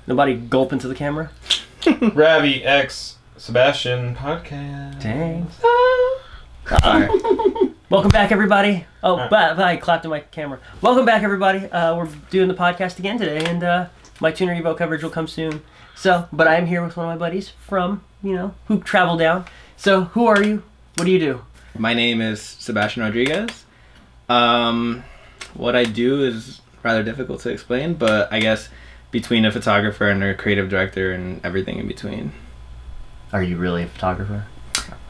Nobody gulp into the camera? Ravi X Sebastian podcast. Dang. Alright. Welcome back, everybody. Oh, I clapped in my camera. Welcome back, everybody. We're doing the podcast again today, and my Tuner Evo coverage will come soon. So, but I'm here with one of my buddies from, who traveled down. So, who are you? What do you do? My name is Sebastian Rodriguez. What I do is rather difficult to explain, but I guess between a photographer and a creative director and everything in between. Are you really a photographer?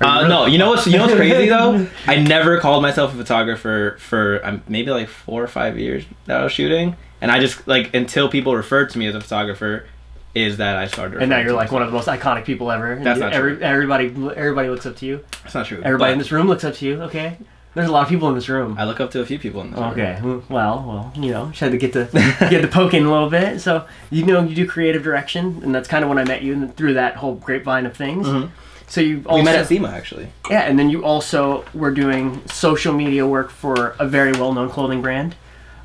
No, you know what's crazy though? I never called myself a photographer for maybe like 4 or 5 years that I was shooting, and I just until people referred to me as a photographer, is that I started. And now you're like one of the most iconic people ever. That's not true. Everybody looks up to you. That's not true. Everybody in this room looks up to you. Okay, there's a lot of people in this room. I look up to a few people in this room. Okay, well, just had to get the poke in a little bit. So you do creative direction, and that's kind of when I met you through that whole grapevine of things. Mm-hmm. So we met at SEMA actually. Yeah, and then you also were doing social media work for a very well-known clothing brand.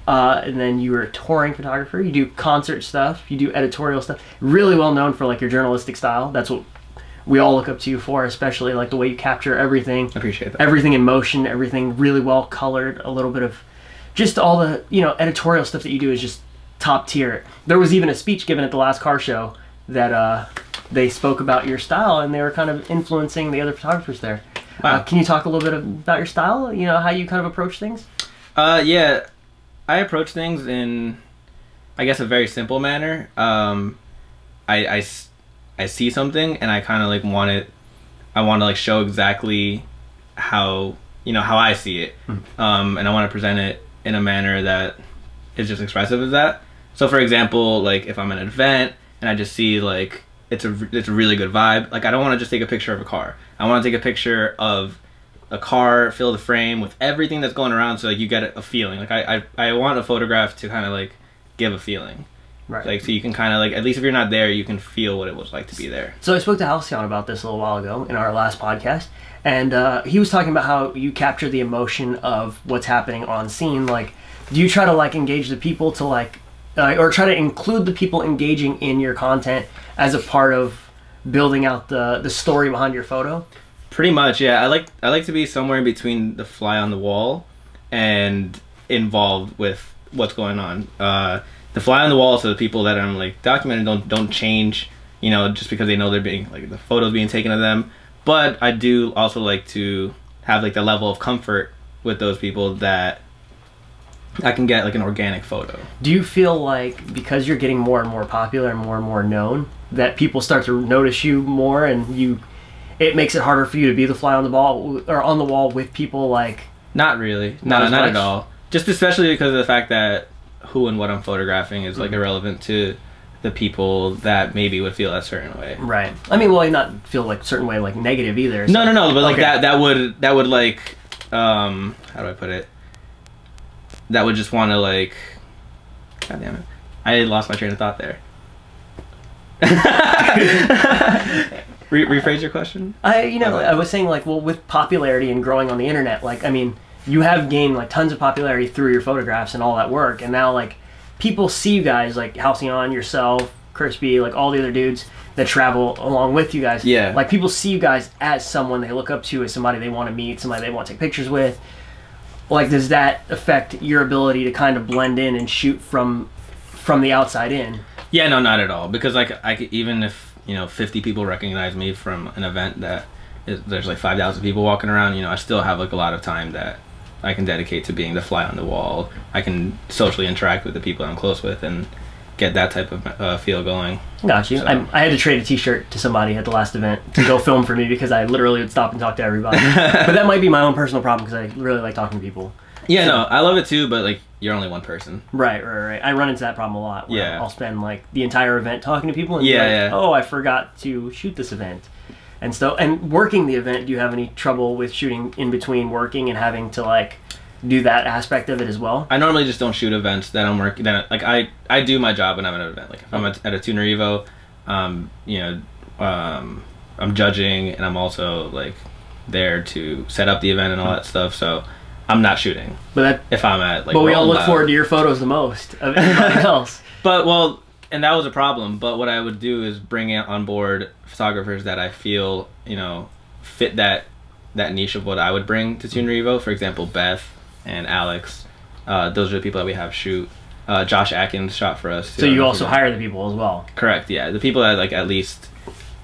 And then you were a touring photographer. You do concert stuff. You do editorial stuff. Really well known for your journalistic style. That's what we all look up to you for, especially the way you capture everything. I appreciate that. Everything in motion, everything really well colored. A little bit of just all the editorial stuff that you do is just top tier. There was even a speech given at the last car show that they spoke about your style, and they were kind of influencing the other photographers there. Wow. Can you talk a little bit about your style? How you kind of approach things? Yeah. I approach things in, I guess, a very simple manner. I see something and I kind of want it. I want to show exactly how how I see it, and I want to present it in a manner that is just expressive of that. So, for example, if I'm at an event and I just see it's a really good vibe. I don't want to just take a picture of a car. I want to take a picture of a car, fill the frame with everything that's going around, so you get a feeling. I want a photograph to kind of give a feeling, right? So you can kind of at least if you're not there, you can feel what it was like to be there. So I spoke to Halcyon about this a little while ago in our last podcast, and he was talking about how you capture the emotion of what's happening on scene. Do you try to engage the people to or try to include the people engaging in your content as a part of building out the story behind your photo? Pretty much, yeah. I like to be somewhere in between the fly on the wall and involved with what's going on. The fly on the wall, so the people that I'm documenting don't change, just because they know they're being the photos being taken of them. But I do also like to have the level of comfort with those people that I can get an organic photo. Do you feel because you're getting more and more popular and more known that people start to notice you more, and it makes it harder for you to be the fly on the ball or on the wall with people Not really. Not at all. Just especially because of the fact that who and what I'm photographing is irrelevant to the people that maybe would feel a certain way. Right. I mean, well, not feel a certain way negative either. So. No. But that would how do I put it? That would just want to God damn it! I lost my train of thought there. Rephrase your question. I was saying well, with popularity and growing on the internet, I mean, you have gained tons of popularity through your photographs and all that work, and now people see you guys Halcyon, yourself, Crispy, all the other dudes that travel along with you guys. Yeah. People see you guys as someone they look up to, as somebody they want to meet, somebody they want to take pictures with. Does that affect your ability to kind of blend in and shoot from the outside in? Yeah, no, not at all. Because I could, even if 50 people recognize me from an event that there's 5,000 people walking around, I still have a lot of time that I can dedicate to being the fly on the wall. I can socially interact with the people I'm close with and get that type of feel going. Got you. So. I had to trade a t-shirt to somebody at the last event to go film for me because I literally would stop and talk to everybody. But that might be my own personal problem because I really like talking to people. Yeah, no, I love it too, but you're only one person. Right. I run into that problem a lot. Where Yeah. I'll spend the entire event talking to people and oh, I forgot to shoot this event. And working the event, do you have any trouble with shooting in between working and having to do that aspect of it as well? I normally just don't shoot events that I'm working. That I do my job when I'm at an event. If I'm at a Tuner Evo, I'm judging, and I'm also there to set up the event and all that stuff. So I'm not shooting. But if I'm at but we all look forward to your photos the most of anybody else. But and that was a problem. But what I would do is bring on board photographers that I feel, you know, fit that niche of what I would bring to Tuner Evo. For example, Beth and Alex. Those are the people that we have shoot. Josh Atkins shot for us. So you also hire the people as well? Correct, yeah. The people that, like, at least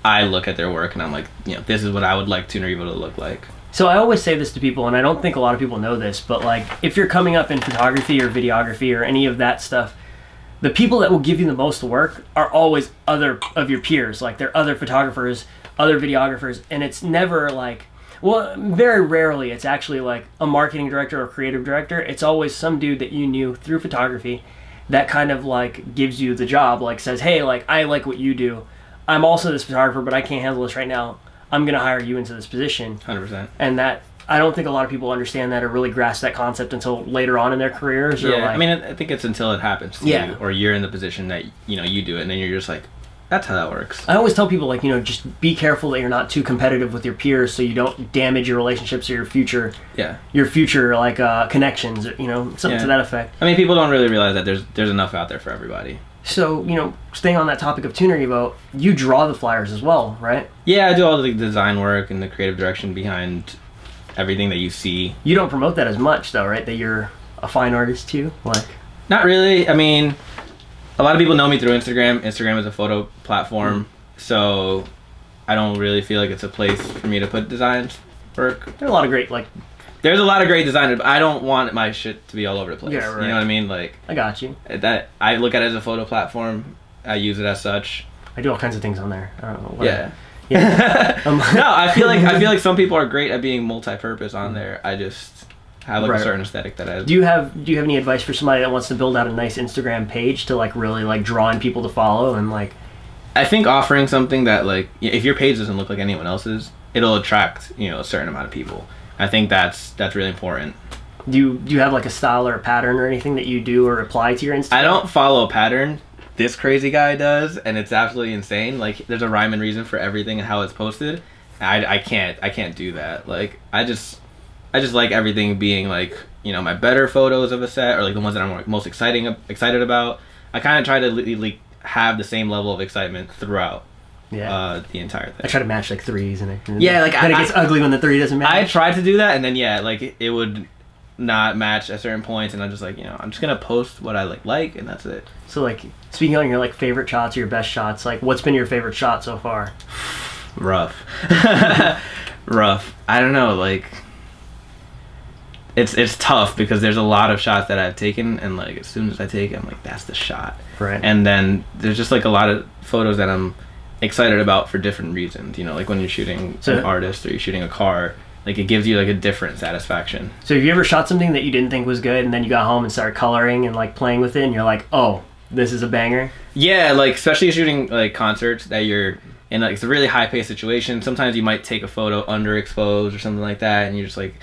I look at their work and I'm like, you know, this is what I would like Tuner Evo to look like. So I always say this to people, and I don't think a lot of people know this, but like, if you're coming up in photography or videography or any of that stuff, the people that will give you the most work are always other of your peers. Like, they're other photographers, other videographers, and it's never like, well, very rarely it's actually like a marketing director or creative director. It's always some dude that you knew through photography that kind of like gives you the job, like says, hey, like, I like what you do. I'm also this photographer, but I can't handle this right now. I'm going to hire you into this position. 100%. And that, I don't think a lot of people understand that or really grasp that concept until later on in their careers. Yeah, or like, I mean, I think it's until it happens to you, or you're in the position that, you know, you do it, and then you're just like, that's how that works. I always tell people, like, you know, just be careful that you're not too competitive with your peers so you don't damage your relationships or your future, like, connections, you know, something to that effect. I mean, people don't really realize that there's enough out there for everybody. So, you know, staying on that topic of Tuner Evo, you draw the flyers as well, right? Yeah, I do all the design work and the creative direction behind everything that you see. You don't promote that as much, though, right? That you're a fine artist, too? Like, not really. I mean, a lot of people know me through Instagram. Instagram is a photo platform, so I don't really feel like it's a place for me to put designs work. There's a lot of great, like... There's a lot of great designers, but I don't want my shit to be all over the place. Yeah, right. You know what I mean? Like, I got you. That I look at it as a photo platform. I use it as such. I do all kinds of things on there. I don't know. Yeah. Yeah. No, I feel like some people are great at being multi-purpose on there. I just have like a certain aesthetic that I... Do you have any advice for somebody that wants to build out a nice Instagram page to like really like draw in people to follow and like... I think offering something that, like, if your page doesn't look like anyone else's, it'll attract, you know, a certain amount of people. I think that's really important. Do you have like a style or a pattern or anything that you do or apply to your Instagram? I don't follow a pattern. This crazy guy does, and it's absolutely insane. Like, there's a rhyme and reason for everything and how it's posted. I can't do that. Like, I just like everything being like, you know, my better photos of a set, or like the ones that I'm like most excited about. I kind of try to like have the same level of excitement throughout. The entire thing. I try to match like threes and it gets ugly when the three doesn't match. I tried to do that, and then like it would not match at certain points, and I'm just like, you know, I'm just gonna post what I like, and that's it. So like, speaking on your like favorite shots or your best shots, like what's been your favorite shot so far? Rough. Rough. I don't know, like it's tough because there's a lot of shots that I've taken, and like as soon as I take it, I'm like, that's the shot. Right. And then there's just like a lot of photos that I'm excited about for different reasons, you know, like when you're shooting an artist or you're shooting a car, like it gives you like a different satisfaction. So have you ever shot something that you didn't think was good and then you got home and started coloring and like playing with it and you're like, oh, this is a banger? Yeah, like especially shooting like concerts that you're in, like it's a really high paced situation. Sometimes you might take a photo underexposed or something like that, and you're just like,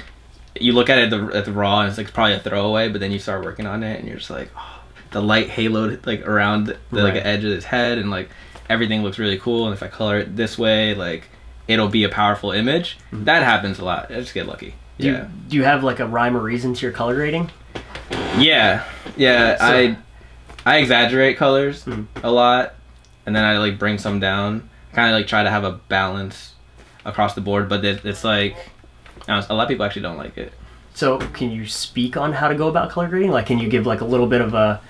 you look at it at the raw and it's like probably a throwaway, but then you start working on it and you're just like, oh, the light haloed like around the like edge of his head, and like everything looks really cool, and if I color it this way, like it'll be a powerful image. That happens a lot. I just get lucky. Do you have like a rhyme or reason to your color grading? Yeah. So, I exaggerate colors a lot, and then I like bring some down. Kind of like try to have a balance across the board, but it's like, a lot of people actually don't like it. So can you speak on how to go about color grading? Like, can you give like a little bit of a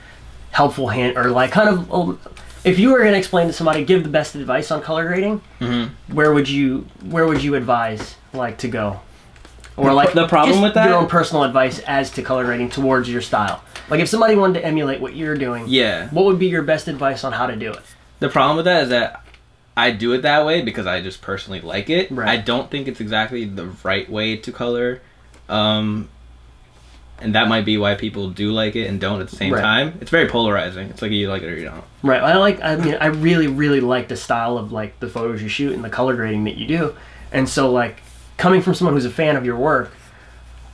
helpful hint, or like kind of, if you were going to explain to somebody, give the best advice on color grading, where would you advise like to go? Or like the problem with that, your own personal advice as to color grading towards your style. Like if somebody wanted to emulate what you're doing, what would be your best advice on how to do it? The problem with that is that I do it that way because I just personally like it. Right. I don't think it's exactly the right way to color. And that might be why people do like it and don't at the same time. It's very polarizing. It's like you like it or you don't. Right. I really, really like the style of like the photos you shoot and the color grading that you do. And so like coming from someone who's a fan of your work,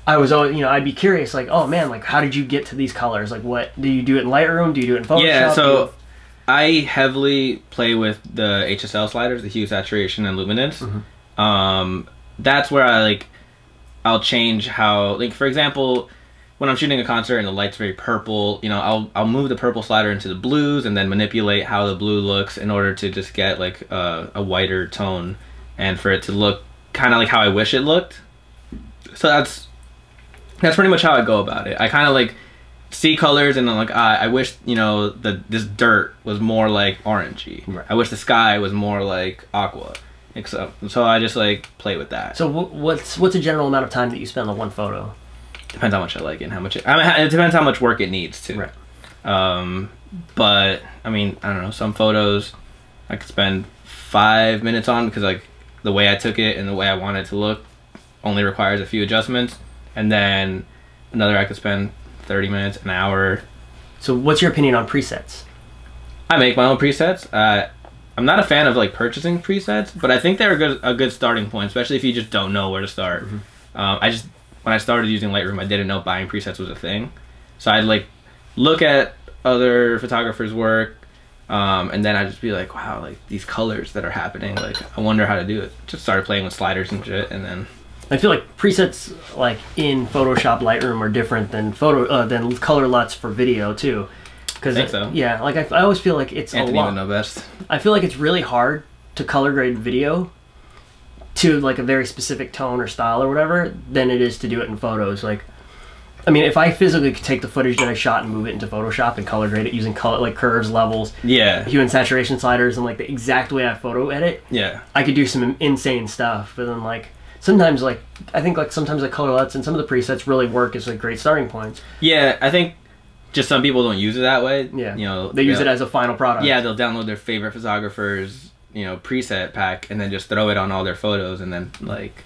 I was always, I'd be curious, like, oh man, like how did you get to these colors? Like what, do you do it in Lightroom? Do you do it in Photoshop? Yeah, so I heavily play with the HSL sliders, the hue, saturation, and luminance. That's where I'll change how, like for example, when I'm shooting a concert and the light's very purple, you know, I'll move the purple slider into the blues and then manipulate how the blue looks in order to just get like a whiter tone and for it to look kind of like how I wish it looked. So that's pretty much how I go about it. I kind of like see colors and I'm like, I wish, you know, this dirt was more like orangey. Right. I wish the sky was more like aqua. So I just like play with that. So what's a general amount of time that you spend on one photo? Depends how much I like it and how much it depends how much work it needs too. Right. But I mean, I don't know, some photos I could spend 5 minutes on because like the way I took it and the way I want it to look only requires a few adjustments, and then another I could spend 30 minutes, an hour. So what's your opinion on presets? I make my own presets. I'm not a fan of like purchasing presets, but I think they're a good starting point, especially if you just don't know where to start. Mm-hmm. When I started using Lightroom, I didn't know buying presets was a thing, so I'd like look at other photographers' work, and then I'd just be like, wow, like these colors that are happening, like I wonder how to do it. Just started playing with sliders and shit, and then I feel like presets like in Photoshop, Lightroom are different than than color LUTs for video too. I think so. Yeah, like I always feel like it's Anthony a lot. would know best. I feel like it's really hard to color grade video to like a very specific tone or style or whatever than it is to do it in photos. Like, I mean, if I physically could take the footage that I shot and move it into Photoshop and color grade it using color like curves, levels, hue and saturation sliders, and like the exact way I photo edit, I could do some insane stuff. But then like sometimes like I think like sometimes like color LUTs and some of the presets really work as like great starting points. Yeah, I think just some people don't use it that way. Yeah, you know, they use it as a final product. Yeah, they'll download their favorite photographer's, you know, preset pack and then just throw it on all their photos and then like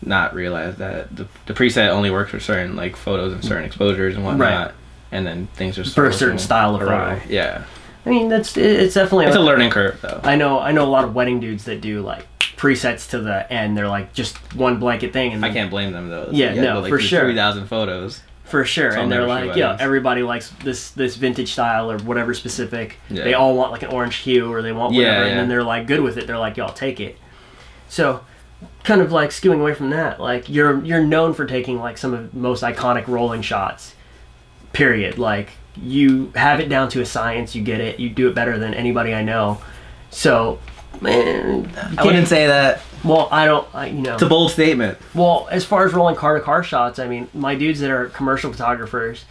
not realize that the preset only works for certain like photos and certain exposures and whatnot. Right. And then things just for a certain style of photo. Yeah. I mean, it's definitely a learning curve though. I know a lot of wedding dudes that do like presets to the end. They're like just one blanket thing, and I can't blame them though. Yeah, no, like, for sure. 3,000 photos. For sure, and they're like, yeah, everybody likes this vintage style or whatever specific. Yeah. They all want like an orange hue or they want whatever, and then they're like good with it. They're like, y'all take it. So, kind of like skewing away from that, like you're known for taking like some of the most iconic rolling shots. Period. Like you have it down to a science. You get it. You do it better than anybody I know. So, man, I wouldn't say that. Well, you know. It's a bold statement. Well, as far as rolling car-to-car shots, I mean, my dudes that are commercial photographers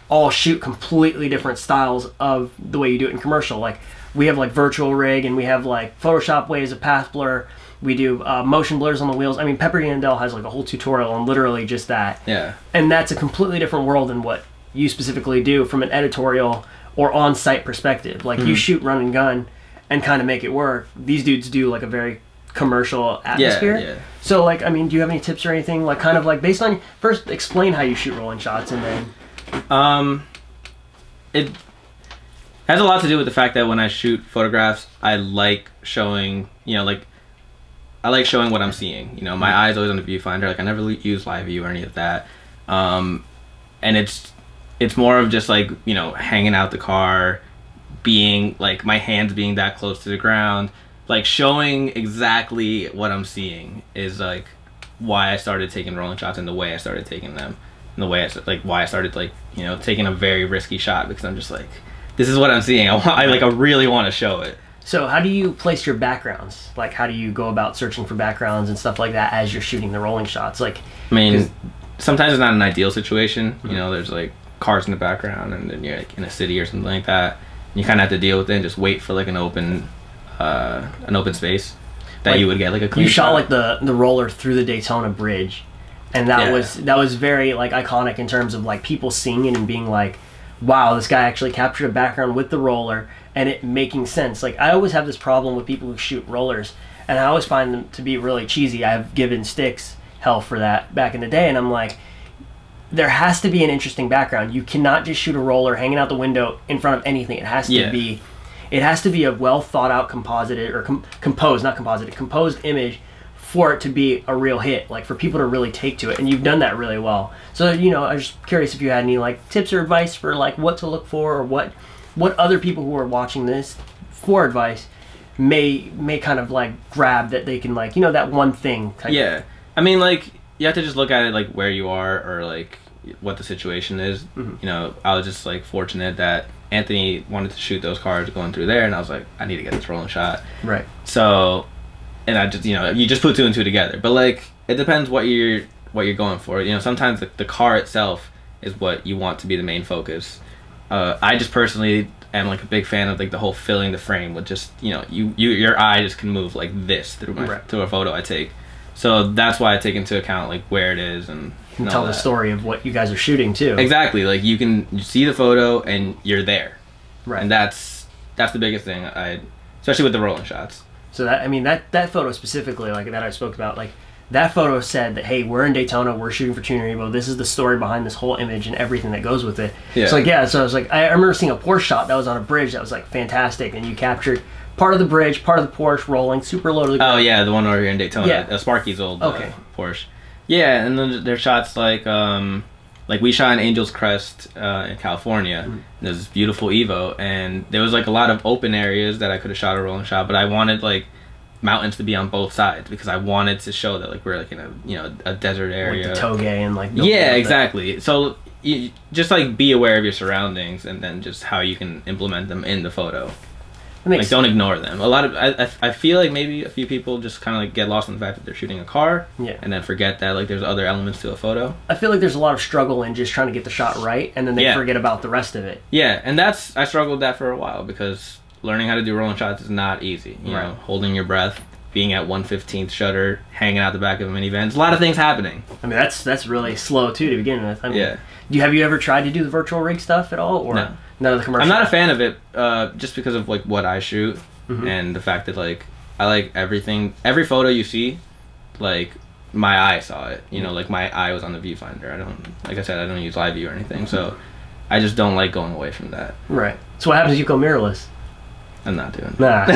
all shoot completely different styles of the way you do it in commercial. Like, we have, like, virtual rig, and we have, like, Photoshop ways of path blur. We do motion blurs on the wheels. I mean, Pepper Yandel has, like, a whole tutorial on literally just that. Yeah. And that's a completely different world than what you specifically do from an editorial or on-site perspective. Like, you shoot run and gun and kind of make it work. These dudes do, like, a very commercial atmosphere. Yeah. So like, I mean, do you have any tips or anything like kind of like based on first explain how you shoot rolling shots and then it has a lot to do with the fact that when I shoot photographs I like showing, you know, like I like showing what I'm seeing, you know, my eyes always on the viewfinder, like I never use live view or any of that, and it's more of just like, you know, hanging out the car, being like my hands being that close to the ground. Like showing exactly what I'm seeing is like why I started taking rolling shots and the way I started taking them, and the way why I started like, you know, taking a very risky shot because I'm just like, this is what I'm seeing. I really want to show it. So how do you place your backgrounds? Like how do you go about searching for backgrounds and stuff like that as you're shooting the rolling shots? Like, I mean, sometimes it's not an ideal situation. You know, there's like cars in the background and then you're like in a city or something like that. You kind of have to deal with it and just wait for like an open space that like, you would get like a clean shot like the roller through the Daytona Bridge, and that was very like iconic in terms of like people seeing it and being like, wow, this guy actually captured a background with the roller and it making sense. Like I always have this problem with people who shoot rollers, and I always find them to be really cheesy. I've given sticks hell for that back in the day, and I'm like, there has to be an interesting background. You cannot just shoot a roller hanging out the window in front of anything. It has to be. It has to be a well thought out composited or composed image for it to be a real hit, like for people to really take to it, and you've done that really well. So, you know, I was just curious if you had any like tips or advice for like what to look for, or what other people who are watching this for advice may kind of like grab that they can like, you know, that one thing. I mean, like you have to just look at it like where you are, or like what the situation is. You know, I was just like fortunate that Anthony wanted to shoot those cars going through there, and I was like, I need to get this rolling shot. Right. So, and I just, you know, you just put two and two together. But like, it depends what you're going for. You know, sometimes the car itself is what you want to be the main focus. I just personally am like a big fan of like the whole filling the frame with just, you know, your eye just can move like this through through a photo I take. So that's why I take into account like where it is and tell the story of what you guys are shooting too. Exactly. Like you see the photo and you're there. Right. And that's the biggest thing. Especially with the rolling shots. So that, I mean, that photo specifically, like that I spoke about, like that photo said that, hey, we're in Daytona, we're shooting for Tuner Evo, this is the story behind this whole image and everything that goes with it. Yeah. So like, yeah, so I was like, I remember seeing a Porsche shot that was on a bridge that was like fantastic, and you captured part of the bridge, part of the Porsche rolling super low to the ground. Oh yeah, the one over here in Daytona, yeah. Sparky's old Porsche. Yeah, and then there's shots like we shot in Angel's Crest in California. There's this beautiful Evo, and there was like a lot of open areas that I could have shot a rolling shot, but I wanted like mountains to be on both sides because I wanted to show that like we're like in a desert area, like the Toge and like yeah, exactly. So you just like be aware of your surroundings and then just how you can implement them in the photo. Like don't ignore them. A lot of I feel like maybe a few people just kind of like get lost in the fact that they're shooting a car, and then forget that like there's other elements to a photo. I feel like there's a lot of struggle in just trying to get the shot right, and then they forget about the rest of it. Yeah, and I struggled with that for a while because learning how to do rolling shots is not easy. You know, holding your breath, being at 1/15th shutter, hanging out the back of a minivan. There's a lot of things happening. I mean, that's really slow too to begin with. I mean, have you ever tried to do the virtual rig stuff at all, or no? None of the commercial. I'm not a fan of it, just because of like what I shoot and the fact that like I like everything. Every photo you see, like my eye saw it. You know, like my eye was on the viewfinder. Like I said, I don't use live view or anything, so I just don't like going away from that. Right. So what happens if you go mirrorless? I'm not doing that.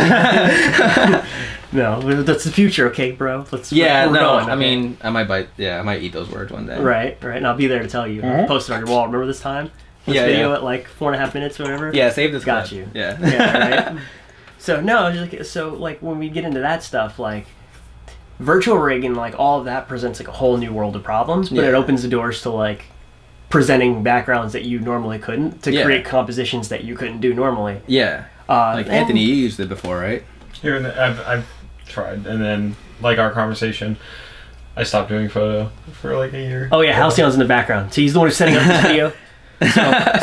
Nah. No, that's the future, okay, bro? I mean, I might eat those words one day. Right, and I'll be there to tell you. Post it on your wall. Remember this time? This video at like 4.5 minutes or whatever? Yeah, save this Got clip. you. Yeah. Right? So, like when we get into that stuff, like virtual rigging, like all of that presents like a whole new world of problems, but it opens the doors to like presenting backgrounds that you normally couldn't, to create compositions that you couldn't do normally. Yeah. Like Anthony, you used it before, right? Here and I've tried, and then like our conversation, I stopped doing photo for like a year. Oh yeah, Halcyon's in the background. So he's the one who's setting up this video.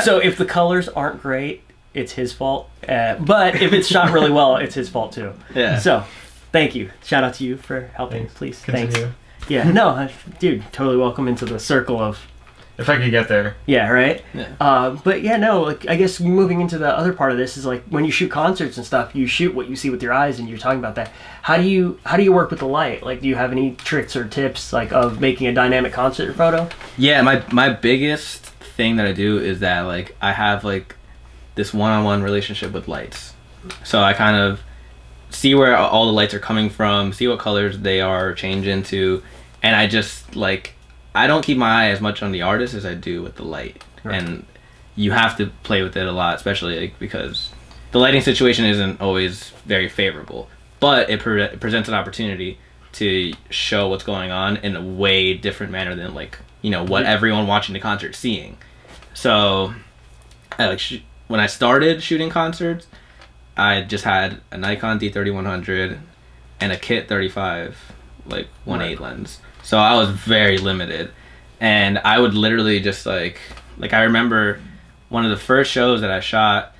So if the colors aren't great, it's his fault. But if it's shot really well, it's his fault too. Yeah. So thank you. Shout out to you for helping. Thanks. Please. Continue. Thanks. Yeah. No, dude, totally welcome into the circle of. If I could get there. Yeah, right? Yeah. But yeah, no, like I guess moving into the other part of this is like when you shoot concerts and stuff, you shoot what you see with your eyes, and you're talking about that. How do you work with the light? Like, do you have any tricks or tips like of making a dynamic concert photo? Yeah, my biggest thing that I do is that like I have like this one-on-one relationship with lights. So I kind of see where all the lights are coming from, see what colors they are change into, and I just like I don't keep my eye as much on the artist as I do with the light. Right. And you have to play with it a lot, especially like, because the lighting situation isn't always very favorable, but it presents an opportunity to show what's going on in a way different manner than like, you know, what everyone watching the concert seeing. So I like when I started shooting concerts, I just had a Nikon D3100 and a Kit 35 like 1.8 lens. So I was very limited, and I would literally just like I remember one of the first shows that I shot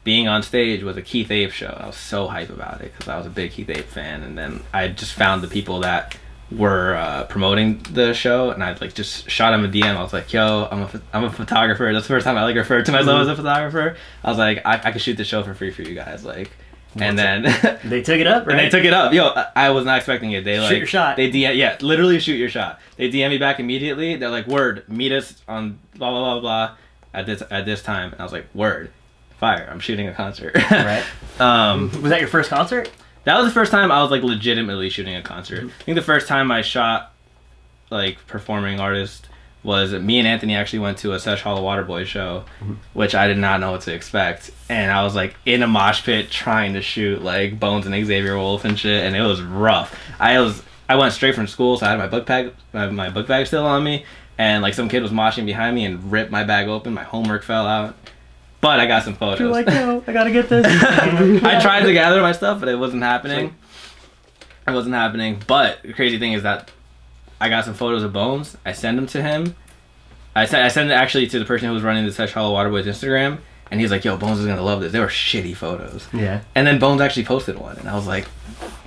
being on stage was a Keith Ape show. I was so hype about it because I was a big Keith Ape fan, and then I just found the people that were promoting the show, and I like just shot them a DM. I was like, yo, I'm a photographer. That's the first time I like referred to myself as a photographer. I was like, I could shoot the show for free for you guys, like. And then they took it up, right? And they took it up. Yo, I was not expecting it. They like shoot your shot. They DM, literally shoot your shot. They DM me back immediately. They're like, word, meet us on blah blah blah blah at this time. And I was like, word, fire. I'm shooting a concert. Right. Was that your first concert? That was the first time I was like legitimately shooting a concert. I think the first time I shot like performing artist was me and Anthony actually went to a Sesh Hollow Waterboy show, which I did not know what to expect. And I was like in a mosh pit trying to shoot like Bones and Xavier Wolf and shit, and it was rough. I went straight from school, so I had my book bag still on me, and like some kid was moshing behind me and ripped my bag open. My homework fell out, but I got some photos. You're like, no, I gotta get this. I tried to gather my stuff, but it wasn't happening. It wasn't happening. But the crazy thing is that I got some photos of Bones. I sent them to him. I sent it actually to the person who was running the Touch Hollow Waterboys Instagram, and he's like, yo, Bones is gonna love this. They were shitty photos. Yeah. And then Bones actually posted one, and I was like,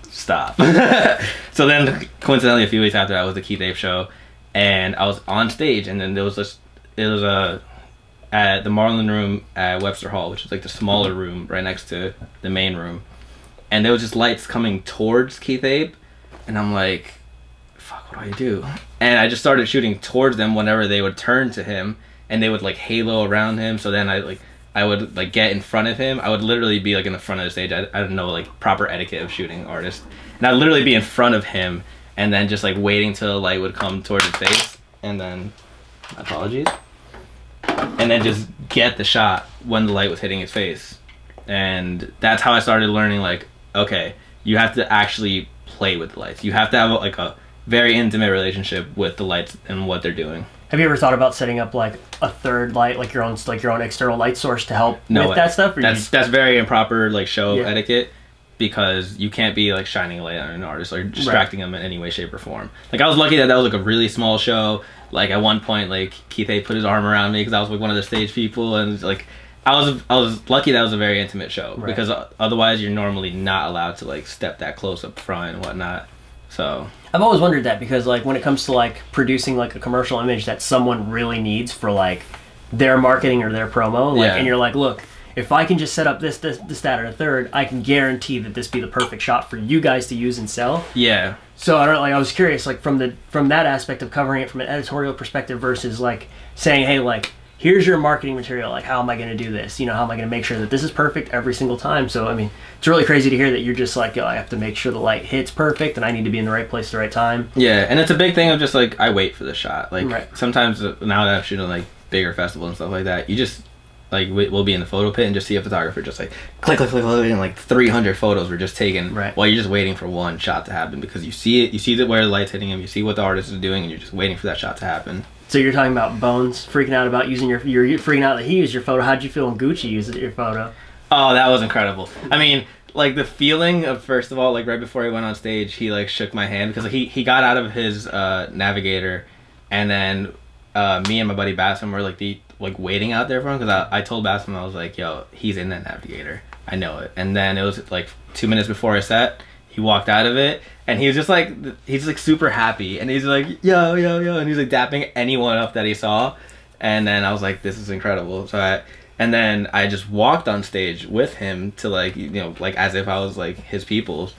stop. So then, coincidentally, a few weeks after that was the Keith Ape show, and I was on stage, and then there was this, it was at the Marlin Room at Webster Hall, which is like the smaller room right next to the main room, and there was just lights coming towards Keith Ape, and I'm like, fuck, what do I do? And I just started shooting towards them whenever they would turn to him, and they would like halo around him. So then I would like get in front of him. I would literally be like in the front of the stage. I don't know like proper etiquette of shooting artists, and I'd literally be in front of him, and then just like waiting till the light would come towards his face, and then apologies, and then just get the shot when the light was hitting his face. And that's how I started learning, like, okay, you have to actually play with the lights. You have to have like a very intimate relationship with the lights and what they're doing. Have you ever thought about setting up like a third light, like your own external light source to help with that stuff? Or that's very improper like show etiquette, because you can't be like shining a light on an artist or distracting them in any way, shape, or form. Like I was lucky that was like a really small show. Like at one point, like Keith A put his arm around me because I was like one of the stage people, and like I was lucky that was a very intimate show, because otherwise you're normally not allowed to like step that close up front and whatnot. So I've always wondered that, because like when it comes to like producing like a commercial image that someone really needs for like their marketing or their promo, like, and you're like, look, if I can just set up this, that, or a third, I can guarantee that this be the perfect shot for you guys to use and sell. Yeah. So I don't like. I was curious, like from that aspect of covering it from an editorial perspective versus like saying, hey, like, here's your marketing material. Like, how am I going to do this? You know, how am I going to make sure that this is perfect every single time? So, I mean, it's really crazy to hear that you're just like, yo, I have to make sure the light hits perfect and I need to be in the right place at the right time. Yeah, and it's a big thing of just like, I wait for the shot. Like, sometimes now that I'm shooting like bigger festivals and stuff like that, you just, like, we'll be in the photo pit and just see a photographer just like, click, click, click, click, and like 300 photos were just taken while you're just waiting for one shot to happen, because you see it, you see where the light's hitting him, you see what the artist is doing, and you're just waiting for that shot to happen. So you're talking about Bones freaking out about using you're freaking out that he used your photo. How'd you feel when Gucci used your photo? Oh, that was incredible. I mean, like the feeling of, first of all, like right before he went on stage, he like shook my hand, because like, he got out of his Navigator, and then me and my buddy Bassam were like waiting out there for him, because I told Bassam, I was like, yo, he's in that Navigator, I know it. And then it was like 2 minutes before I set, he walked out of it, and he was just like, he's like super happy, and he's like, yo, yo, yo, and he's like dapping anyone up that he saw. And then I was like, this is incredible. And then I just walked on stage with him to like, you know, like as if I was like his people's.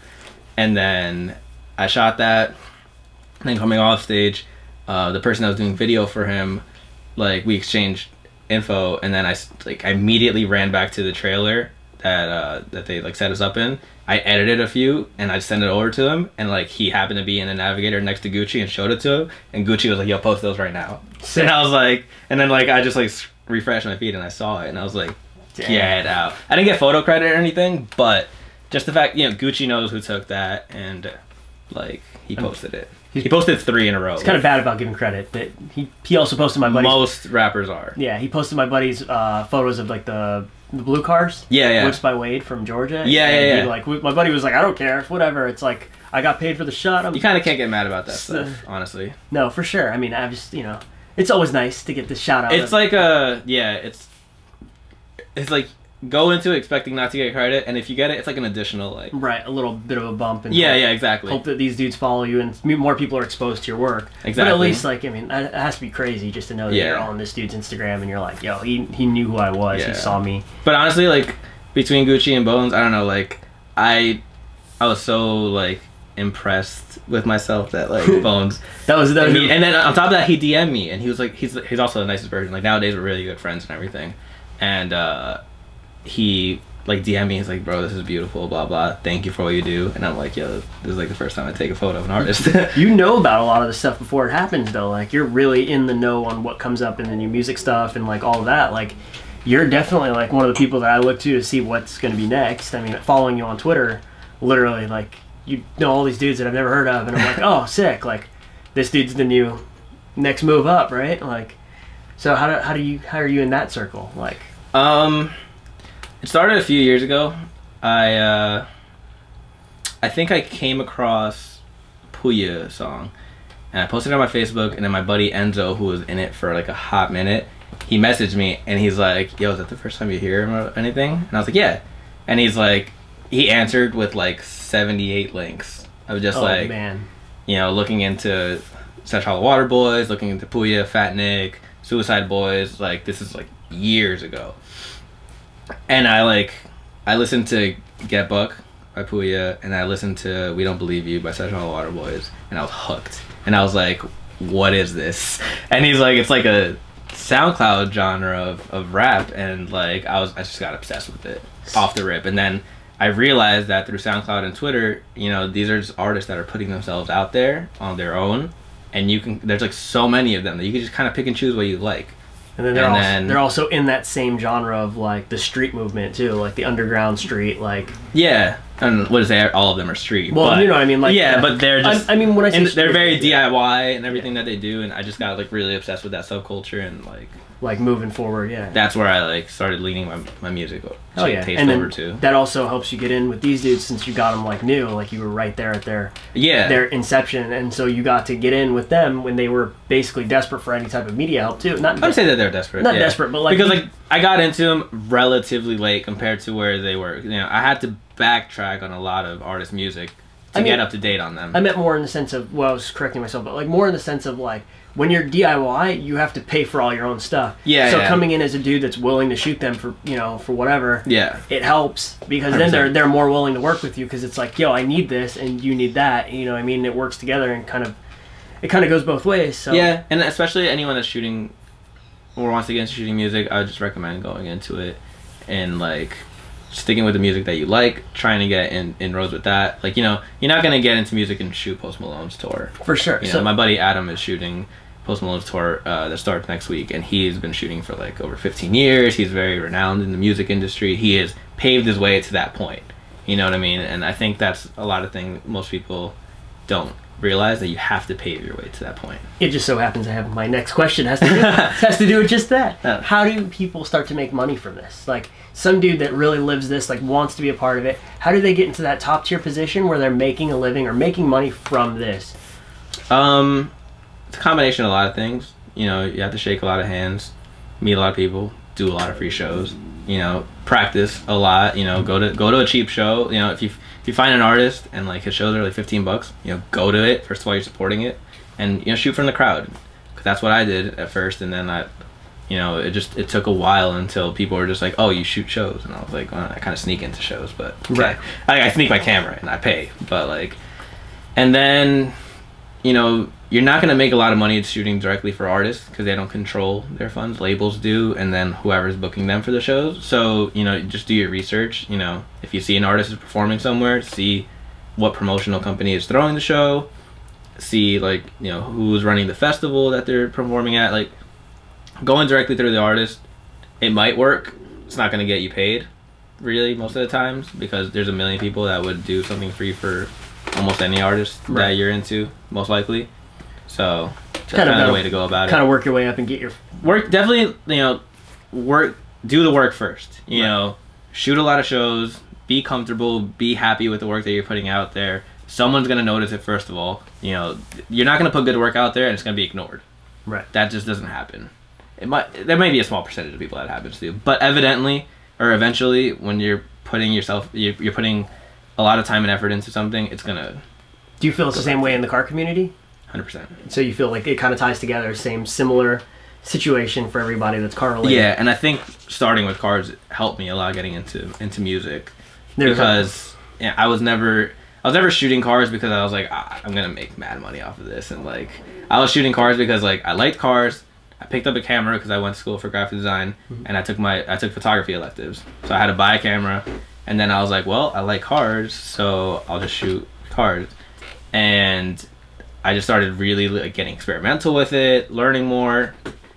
And then I shot that, and then coming off stage, the person that was doing video for him, like we exchanged info, and then I immediately ran back to the trailer that they like set us up in. I edited a few and I sent it over to him, and like he happened to be in the Navigator next to Gucci and showed it to him, and Gucci was like, yo, post those right now. Sick. And I was like, and then like I just like refreshed my feed and I saw it, and I was like, get out. I didn't get photo credit or anything, but just the fact, you know, Gucci knows who took that, and like he posted it. He posted 3 in a row. It's kind of bad about giving credit, but he also posted my buddy's... Most rappers are. Yeah, he posted my buddy's photos of like the blue cars. Yeah. Whips by Wade from Georgia. Yeah. Like my buddy was like, I don't care, whatever. It's like, I got paid for the shot. You kind of can't get mad about that stuff, honestly. No, for sure. I mean, I just, you know, it's always nice to get this shout out. It's like it's like, go into it expecting not to get credit, and if you get it, it's like an additional like a little bit of a bump, and yeah, exactly. Hope that these dudes follow you and more people are exposed to your work. Exactly. But at least, like, I mean, it has to be crazy just to know that you're on this dude's Instagram and you're like, yo, he knew who I was, he saw me. But honestly, like between Gucci and Bones, I don't know, like I was so like impressed with myself that like Bones and then on top of that, he DM'd me, and he was like, he's also the nicest person. Like nowadays we're really good friends and everything, and he like DM'd me, he's like, bro, this is beautiful, blah blah, thank you for what you do. And I'm like, yo, this is like the first time I take a photo of an artist. You know about a lot of the stuff before it happens though, like you're really in the know on what comes up in the new music stuff and like all of that. Like you're definitely like one of the people that I look to see what's going to be next. I mean, following you on Twitter, literally, like you know all these dudes that I've never heard of, and I'm like, oh sick, like this dude's the new next move up, right? Like, so how are you in that circle? Like, it started a few years ago. I think I came across Puya song, and I posted it on my Facebook, and then my buddy Enzo, who was in it for like a hot minute, he messaged me, and he's like, yo, is that the first time you hear him or anything? And I was like, yeah. And he's like, he answered with like 78 links of just man. You know, looking into Such Hollow Water Boys, looking into Puya, Fat Nick, Suicide Boys. Like, this is like years ago. And I listened to Get Buck by Puya, and I listened to We Don't Believe You by Such Hollow Water Boys, and I was hooked. And I was like, what is this? And he's like, it's like a SoundCloud genre of rap, and like I just got obsessed with it off the rip. And then I realized that through SoundCloud and Twitter, you know, these are just artists that are putting themselves out there on their own, and there's like so many of them that you can just kind of pick and choose what you like. And then they're also in that same genre of like the street movement too, like the underground street, like yeah. And what is that? All of them are street. Well, but, you know what I mean, like yeah, but they're just. I mean, when I say they're very DIY and everything that they do, and I just got like really obsessed with that subculture, and like moving forward, yeah. That's where I like started leaning my music taste and over to. That also helps you get in with these dudes since you got them like new, like you were right there at their inception, and so you got to get in with them when they were basically desperate for any type of media help too. I would say that they're desperate. Not desperate, but like because like I got into them relatively late compared to where they were. You know, I had to backtrack on a lot of artist music to get up to date on them. I meant more in the sense of, well, I was correcting myself, but like more in the sense of like when you're DIY, you have to pay for all your own stuff. Yeah. So coming in as a dude that's willing to shoot them for, you know, for whatever. Yeah. It helps because 100%. Then they're more willing to work with you because it's like, yo, I need this and you need that. You know what I mean? It works together and it kind of goes both ways. So yeah, and especially anyone that's shooting or wants to get into shooting music, I would just recommend going into it and like sticking with the music that you like, trying to get inroads with that. Like, you know, you're not gonna get into music and shoot Post Malone's tour. For sure. You know, my buddy Adam is shooting Post Malone's tour that starts next week, and he's been shooting for like over 15 years. He's very renowned in the music industry. He has paved his way to that point. You know what I mean? And I think that's a lot of things most people don't realize, that you have to pave your way to that point. It just so happens I have my next question has to do with just that. How do people start to make money from this? Like some dude that really lives this, like wants to be a part of it. How do they get into that top tier position where they're making a living or making money from this? It's a combination of a lot of things. You know, you have to shake a lot of hands, meet a lot of people, do a lot of free shows. You know, practice a lot. You know, go to a cheap show. You know, if you find an artist and like his shows are like $15, you know, go to it. First of all, you're supporting it, and you know, shoot from the crowd. Cause that's what I did at first, and then it took a while until people were just like, oh, you shoot shows, and I was like, well, I kind of sneak into shows, but okay. Right. I sneak my camera and I pay, but like, and then, you know, you're not gonna make a lot of money shooting directly for artists because they don't control their funds. Labels do, and then whoever's booking them for the shows. So, you know, just do your research. You know, if you see an artist is performing somewhere, see what promotional company is throwing the show. See, like, you know, who's running the festival that they're performing at. Like, going directly through the artist, it might work. It's not gonna get you paid, really, most of the times, because there's a million people that would do something free for almost any artist that you're into, most likely. So that's kind of the way to go about it. Kind of work your way up and get your work. Definitely, you know, do the work first. You know, shoot a lot of shows, be comfortable, be happy with the work that you're putting out there. Someone's gonna notice it first of all. You know, you're not gonna put good work out there and it's gonna be ignored. Right. That just doesn't happen. There might be a small percentage of people that happens to, but evidently or eventually, when you're putting you're putting a lot of time and effort into something, it's gonna. Do you feel it's the same way in the car community? 100%. So you feel like it kind of ties together, similar situation for everybody that's car related. Yeah, and I think starting with cars helped me a lot getting into music because I was never shooting cars because I was like, I'm gonna make mad money off of this, and like I was shooting cars because like I liked cars. I picked up a camera because I went to school for graphic design, and I took photography electives, so I had to buy a camera, and then I was like, well, I like cars, so I'll just shoot cars, and I just started really like getting experimental with it, learning more,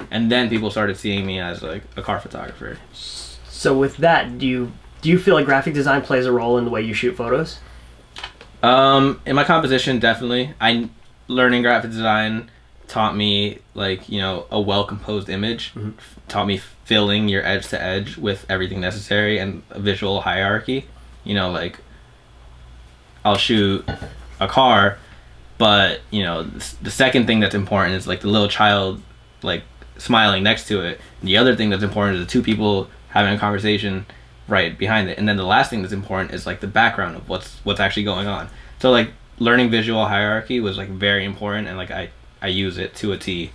and then people started seeing me as like a car photographer. So with that, do you feel like graphic design plays a role in the way you shoot photos? In my composition, definitely. Learning graphic design taught me like, you know, a well-composed image, taught me filling your edge to edge with everything necessary and a visual hierarchy. You know, like I'll shoot a car, but you know, the second thing that's important is like the little child like smiling next to it. And the other thing that's important is the two people having a conversation right behind it. And then the last thing that's important is like the background of what's actually going on. So like learning visual hierarchy was like very important, and like I use it to a T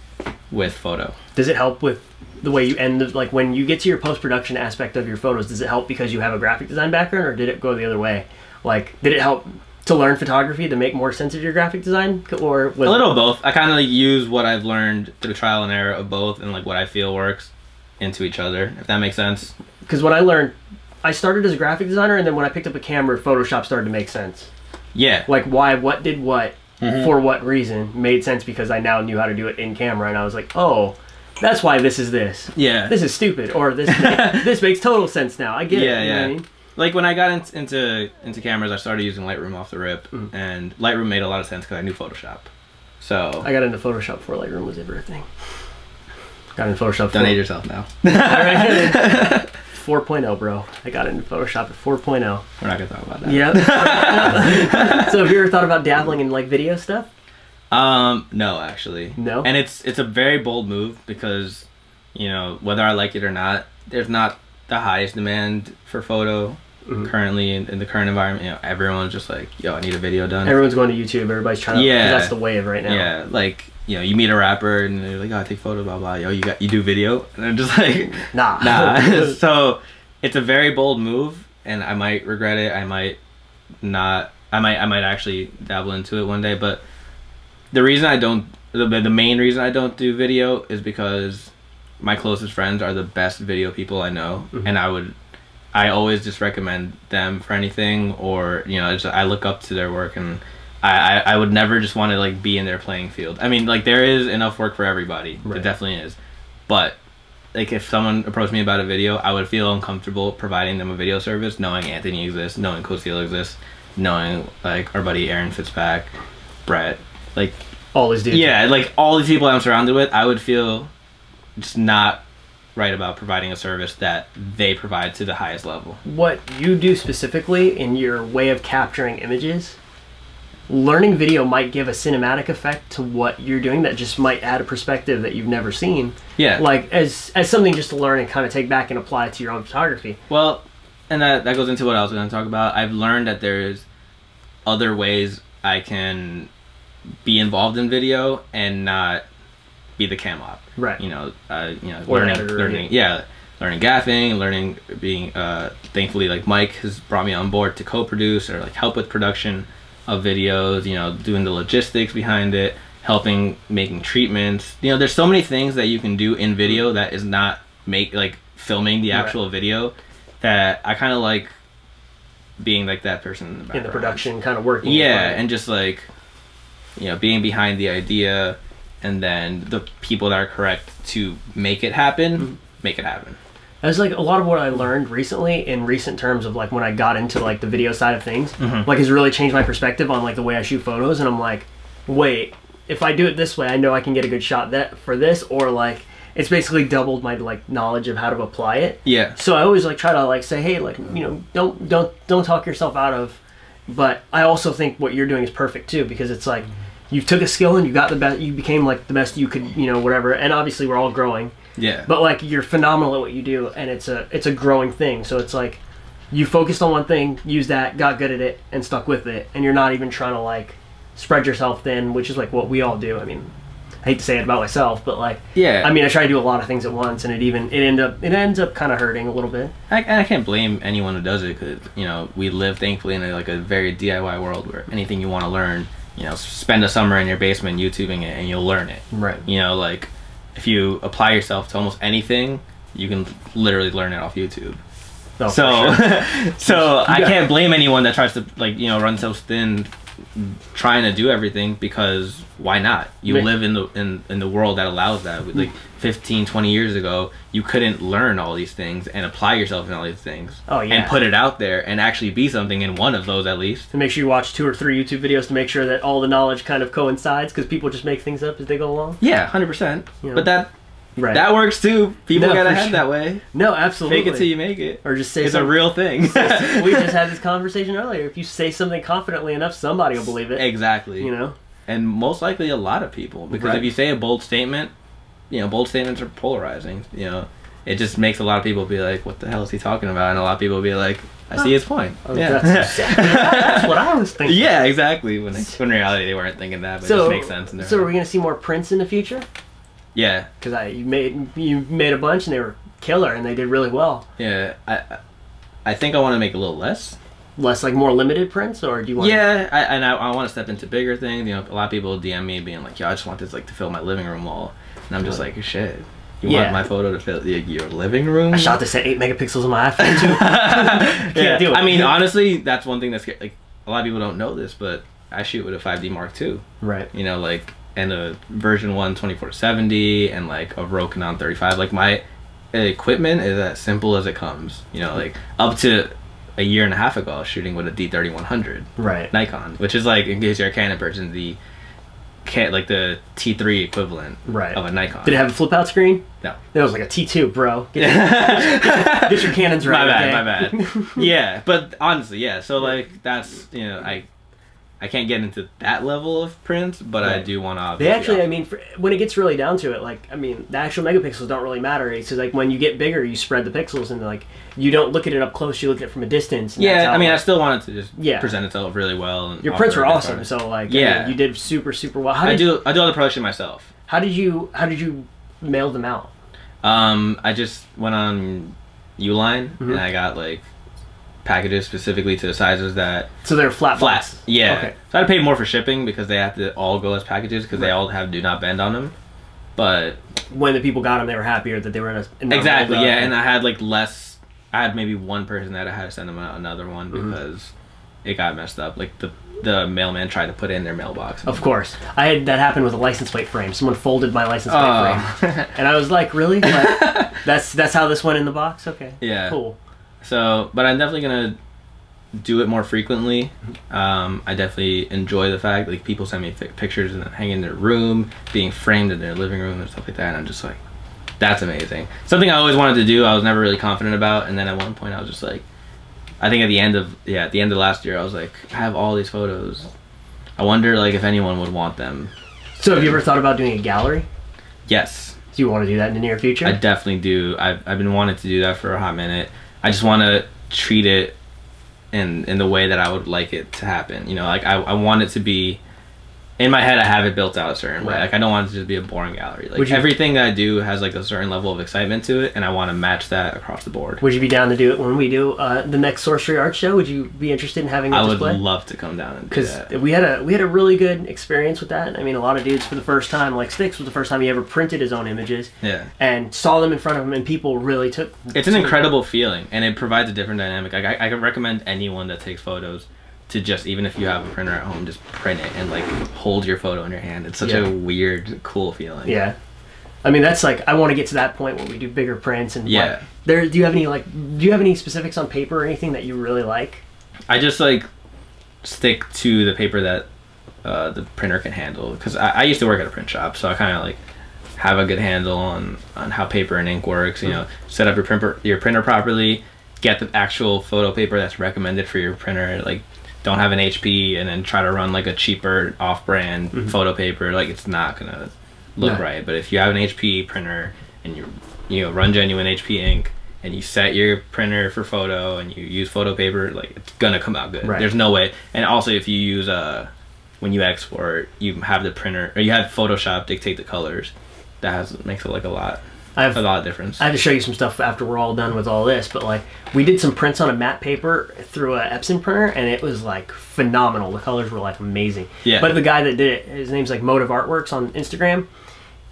with photo. Does it help with the way you end, like when you get to your post-production aspect of your photos, does it help because you have a graphic design background, or did it go the other way? Like, did it help to learn photography to make more sense of your graphic design, or was a little of both? I kind of like use what I've learned through trial and error of both, and like what I feel works into each other, if that makes sense. Because what I learned, I started as a graphic designer, and then when I picked up a camera, Photoshop started to make sense. Yeah. Like why, what did what, for what reason, made sense because I now knew how to do it in camera, and I was like, oh, that's why this is this. Yeah. This is stupid, or this this makes total sense now. I get it. You know what I mean? Like when I got into cameras, I started using Lightroom off the rip, and Lightroom made a lot of sense because I knew Photoshop. So I got into Photoshop before Lightroom was ever a thing. Got into Photoshop. Don't hate yourself now. 4.0, bro. I got into Photoshop at 4.0. We're not gonna talk about that. Yeah. So have you ever thought about dabbling in like video stuff? No, actually. No. And it's a very bold move because, you know, whether I like it or not, there's not the highest demand for photo currently in the current environment. You know, everyone's just like, yo, I need a video done. Everyone's going to YouTube. Everybody's trying to. Yeah. That's the wave right now. Yeah. Like, you know, you meet a rapper and they're like, oh, I take photos, blah blah. Yo, you do video, and I'm just like, nah. So it's a very bold move, and I might regret it. I might not. I might actually dabble into it one day. But the reason I don't, the main reason I don't do video is because my closest friends are the best video people I know, and I always just recommend them for anything, or you know, I look up to their work, and I would never just want to like be in their playing field. I mean, like there is enough work for everybody. Right. There definitely is. But like if someone approached me about a video, I would feel uncomfortable providing them a video service, knowing Anthony exists, knowing Cosile exists, knowing like our buddy Aaron Fitzpatrick, Brett, like all these dudes. Yeah, like all these people I'm surrounded with, I would feel just not right about providing a service that they provide to the highest level. What you do specifically in your way of capturing images, learning video might give a cinematic effect to what you're doing that just might add a perspective that you've never seen. Yeah. Like as something just to learn and kind of take back and apply to your own photography. Well, and that goes into what I was going to talk about. I've learned that there's other ways I can be involved in video and not be the cam op. Right. You know, learning gaffing, learning being thankfully like Mike has brought me on board to co-produce or like help with production of videos, you know, doing the logistics behind it, helping making treatments. You know, there's so many things that you can do in video that is not filming the actual video, that I kind of like being like that person in the background. In the production, kind of working. Yeah, and just like, you know, being behind the idea, and then the people that are correct to make it happen, make it happen. That's like a lot of what I learned recently in recent terms of like when I got into like the video side of things, like has really changed my perspective on like the way I shoot photos. And I'm like, wait, if I do it this way, I know I can get a good shot for this, or like it's basically doubled my like knowledge of how to apply it. Yeah. So I always like try to like say, hey, like, you know, don't talk yourself out of, but I also think what you're doing is perfect too, because it's like you took a skill and you got the best, you became like the best you could, you know, whatever. And obviously we're all growing. Yeah. But like you're phenomenal at what you do, and it's a growing thing. So it's like you focused on one thing, used that, got good at it, and stuck with it, and you're not even trying to like spread yourself thin, which is like what we all do. I mean, I hate to say it about myself, but like, yeah. I mean, I try to do a lot of things at once, and it ends up kind of hurting a little bit. I can't blame anyone who does it, because you know we live thankfully in a very DIY world where anything you want to learn, you know, spend a summer in your basement YouTubing it, and you'll learn it. Right. You know, like if you apply yourself to almost anything, you can literally learn it off YouTube. Oh, so, sure. So I can't blame anyone that tries to like, you know, run so thin trying to do everything because why not? You live in the world that allows that. Like 15, 20 years ago, you couldn't learn all these things and apply yourself in all these things. Oh, yeah. And put it out there and actually be something in one of those at least. To make sure you watch 2 or 3 YouTube videos to make sure that all the knowledge kind of coincides, because people just make things up as they go along. Yeah, 100%. You know? But Right. that works too. People gotta head sure. that way. No, absolutely. Fake it till you make it. Or just say it's a real thing. We just had this conversation earlier. If you say something confidently enough, somebody will believe it. Exactly. You know? And most likely a lot of people. Because if you say a bold statement, you know, bold statements are polarizing. You know, it just makes a lot of people be like, what the hell is he talking about? And a lot of people be like, I see his point. Yeah. That's what I was thinking. Yeah, exactly. When in reality they weren't thinking that, but it just makes sense. So are we going to see more prints in the future? Yeah, because you made a bunch and they were killer and they did really well. Yeah, I think I want to make a little less like more limited prints, or do you want? Yeah, I want to step into bigger things. You know, a lot of people DM me being like, "Yo, I just want this like to fill my living room wall," and I'm just like, "Shit, you want my photo to fill your living room?" I shot this at 8 megapixels on my iPhone too. Can't do it. I mean, honestly, that's one thing that's like a lot of people don't know this, but I shoot with a 5D Mark II. Right. You know, like. And a version 1 2470 and like a Rokinon 35. Like my equipment is as simple as it comes. You know, like up to a year and a half ago I was shooting with a D3100 Nikon, which is like, in case you're a Canon person, the T3 equivalent of a Nikon. Did it have a flip out screen? No. It was like a T2, bro. Get your Canons right. My bad. Yeah, but honestly, yeah. So like that's, you know, I can't get into that level of prints, but I do want to. They actually, I mean, when it gets really down to it, like, I mean, the actual megapixels don't really matter. It's like when you get bigger, you spread the pixels, and like you don't look at it up close, you look at it from a distance. Yeah, I mean, I still want it to just present itself really well. And your prints were awesome, so like, I mean, you did super well. I do all the production myself. How did you mail them out? I just went on Uline and I got like packages specifically to the sizes that... So they're flat. Yeah. Okay. So I had to pay more for shipping because they have to all go as packages because they all have do not bend on them. But... when the people got them, they were happier that they were in a... Exactly, yeah. And I had like less... I had maybe one person that I had to send them out another one because it got messed up. Like the mailman tried to put it in their mailbox. Of course. I had that happen with a license plate frame. Someone folded my license plate frame. And I was like, really? Like, that's how this went in the box? Okay. Yeah. Cool. So, but I'm definitely gonna do it more frequently. I definitely enjoy the fact like people send me pictures and hang in their room, being framed in their living room and stuff like that, and I'm just like, that's amazing. Something I always wanted to do. I was never really confident about, and then at one point I was just like, I think at the end of last year I was like, I have all these photos. I wonder like if anyone would want them. So have you ever thought about doing a gallery? Yes. Do you want to do that in the near future? I definitely do. I've been wanting to do that for a hot minute. I just want to treat it in the way that I would like it to happen. You know, like I want it to be, in my head I have it built out a certain way. Like I don't want it to just be a boring gallery. Like everything that I do has like a certain level of excitement to it, and I want to match that across the board. Would you be down to do it when we do the next Sorcery Art Show? Would you be interested in having a display? I would love to come down and do that. Because we had a really good experience with that. I mean, a lot of dudes for the first time, like Styx was the first time he ever printed his own images. Yeah. And saw them in front of him, and people really took... It's an incredible feeling, and it provides a different dynamic. Like I can recommend anyone that takes photos to just, even if you have a printer at home, just print it and like hold your photo in your hand. It's such a weird, cool feeling. Yeah. I mean, that's like, I want to get to that point where we do bigger prints and do you have any specifics on paper or anything that you really like? I just like stick to the paper that the printer can handle, because I used to work at a print shop, so I kind of like have a good handle on how paper and ink works. You know, set up your printer properly, get the actual photo paper that's recommended for your printer. Like, don't have an HP and then try to run like a cheaper off-brand photo paper. Like, it's not gonna look right. But if you have an HP printer and you run genuine HP ink and you set your printer for photo and you use photo paper, like, it's gonna come out good. There's no way. And also, if you use when you export, you have the printer, or you have Photoshop dictate the colors. That makes it like a lot of difference. I have to show you some stuff after we're all done with all this, but like, we did some prints on a matte paper through a Epson printer, and it was like phenomenal. The colors were like amazing. Yeah. But the guy that did it, his name's like Motive Artworks on Instagram.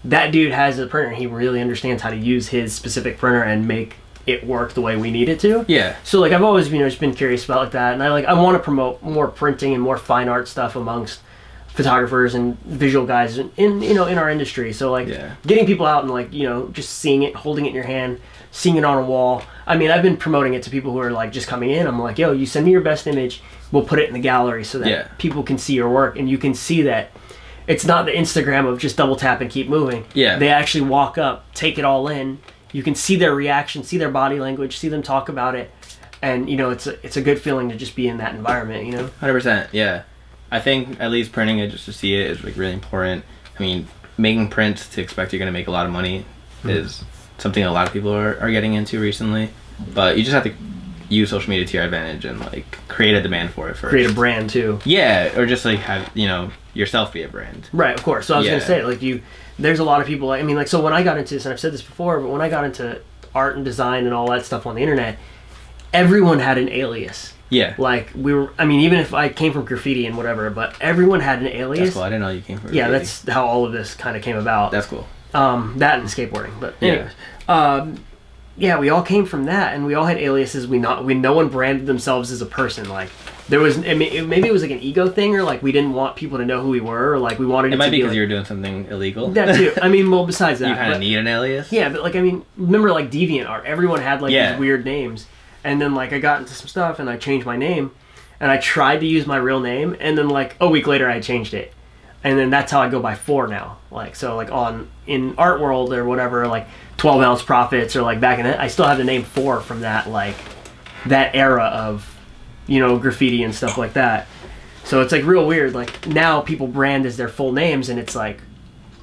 That dude has a printer, and he really understands how to use his specific printer and make it work the way we need it to. Yeah. So like I've always just been curious about like that, and I want to promote more printing and more fine art stuff amongst photographers and visual guys in our industry. So like getting people out and like just seeing it, holding it in your hand, seeing it on a wall. I mean, I've been promoting it to people who are like just coming in. I'm like, yo, you send me your best image, we'll put it in the gallery so that people can see your work, and you can see that it's not the Instagram of just double tap and keep moving. Yeah. They actually walk up, take it all in. You can see their reaction, see their body language, see them talk about it, and it's a good feeling to just be in that environment. 100%. Yeah, I think at least printing it just to see it is like really important. I mean, making prints to expect you're gonna make a lot of money is something a lot of people are getting into recently. But you just have to use social media to your advantage and like create a demand for it first. Create a brand too. Yeah, or just like have yourself be a brand. Right, of course. So I was gonna say like there's a lot of people, I mean, like, so when I got into this, and I've said this before, but when I got into art and design and all that stuff on the internet, everyone had an alias. Yeah. Like, even if I came from graffiti and whatever, but everyone had an alias. That's cool. I didn't know you came from graffiti. Yeah, that's how all of this kind of came about. That's cool. That and skateboarding. But anyways, yeah, we all came from that, and we all had aliases. No one branded themselves as a person. Like, there was, maybe it was like an ego thing, or like we didn't want people to know who we were, or like we wanted it might to be because like, you were doing something illegal. That too. I mean, well, besides that, you kind of need an alias. Yeah, but like, I mean, remember like DeviantArt? Everyone had like these weird names, and then like I got into some stuff, and I changed my name, and I tried to use my real name, and then like a week later I changed it, and then that's how I go by 4 now. Like, so like in Art World or whatever, like 12 Ounce Profits, or like back in it, I still have the name 4 from that, like that era of graffiti and stuff like that. So it's like real weird. Like now people brand as their full names, and it's like,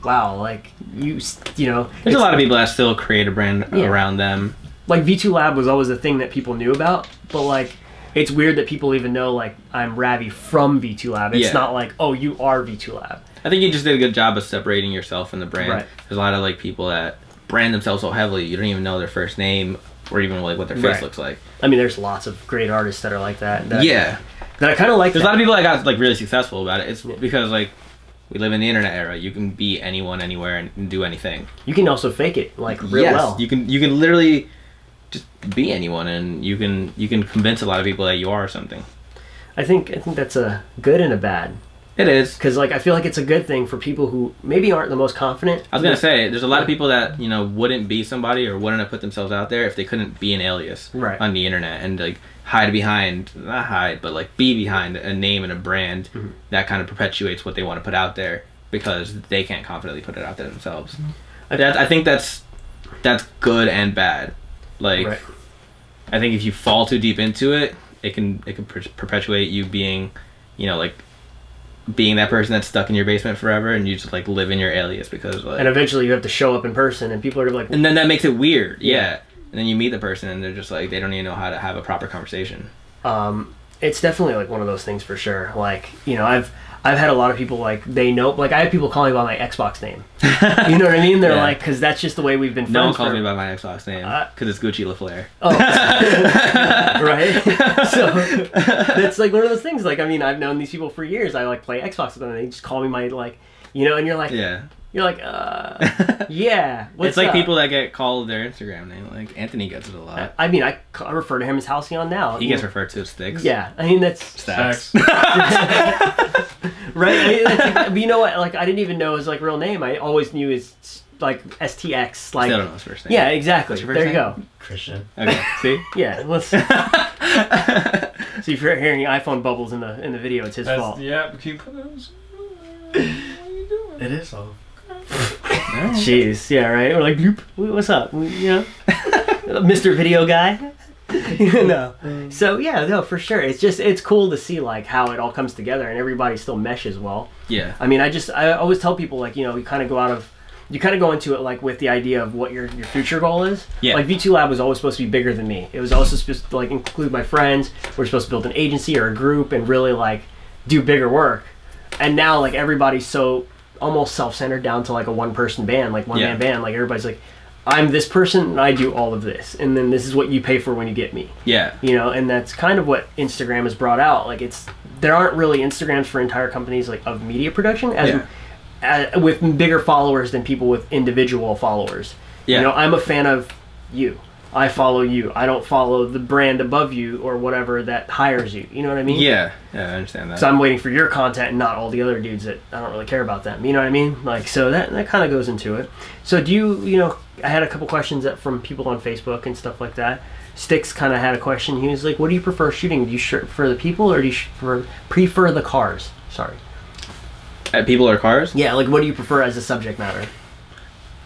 wow, like there's a lot of people that still create a brand around them. Like V2 Lab was always a thing that people knew about, but like it's weird that people even know like I'm Ravi from V2 Lab. It's not like, oh, you are V2 Lab. I think you just did a good job of separating yourself and the brand. Right. There's a lot of like people that brand themselves so heavily you don't even know their first name or even like what their face looks like. I mean, there's lots of great artists that are like that. That I kind of like. There's a lot of people that got like really successful about it. It's because like we live in the internet era. You can be anyone, anywhere, and do anything. You can also fake it like real well. You can literally just be anyone, and you can convince a lot of people that you are something. I think that's a good and a bad. It is, because like I feel like it's a good thing for people who maybe aren't the most confident. I was gonna say there's a lot of people that wouldn't be somebody or wouldn't have put themselves out there if they couldn't be an alias on the internet and like hide behind, not hide, but like be behind a name and a brand that kind of perpetuates what they want to put out there because they can't confidently put it out there themselves. I think that's good and bad. Like I think if you fall too deep into it, it can perpetuate you being like being that person that's stuck in your basement forever, and you just like live in your alias because like, and eventually you have to show up in person, and people are like, and then that makes it weird. And then you meet the person, and they're just like they don't even know how to have a proper conversation. It's definitely like one of those things for sure. Like I've had a lot of people like they know, like I have people calling me by my Xbox name. You know what I mean? They're like, because that's just the way we've been friends. No one calls me by my Xbox name because it's Gucci LaFleur. Oh, right. So that's like one of those things. Like I mean, I've known these people for years. I like play Xbox with them, and they just call me my like, and you're like, you're like, yeah. It's like people that get called their Instagram name. Like Anthony gets it a lot. I mean, I refer to him as Halcyon now. He gets referred to as Sticks. Yeah, I mean that's Stacks. Right? I mean, like, but you know what? Like, I didn't even know his like real name. I always knew his like STX. Like, still don't know his first name. Yeah, exactly. There you go. Christian. Okay. See? Yeah. Let's. So if you're hearing iPhone bubbles in the video, it's his fault. Yeah. Keep putting those. What are you doing? It is all. Jeez. Yeah. Right. We're like, bloop. What's up? Mr. Video Guy. So yeah, no, for sure. It's cool to see like how it all comes together and everybody still meshes well. Yeah. I mean, I always tell people like you kind of go into it like with the idea of what your future goal is. Yeah. Like V2 Lab was always supposed to be bigger than me. It was also supposed to like include my friends. We're supposed to build an agency or a group and really like do bigger work. And now like everybody's so almost self-centered down to like a one-person band, like one-man band. Like everybody's like, I'm this person and I do all of this, and then this is what you pay for when you get me. Yeah. And that's kind of what Instagram has brought out. Like there aren't really Instagrams for entire companies like of media production with bigger followers than people with individual followers. Yeah. I'm a fan of you. I follow you. I don't follow the brand above you or whatever that hires you. You know what I mean? Yeah, I understand that. So I'm waiting for your content and not all the other dudes that I don't really care about them. You know what I mean? Like, so that kind of goes into it. So do you, I had a couple questions from people on Facebook and stuff like that. Sticks kind of had a question. He was like, what do you prefer shooting? Do you shoot for the people or do you prefer the cars? Sorry. People or cars? Yeah, like what do you prefer as a subject matter?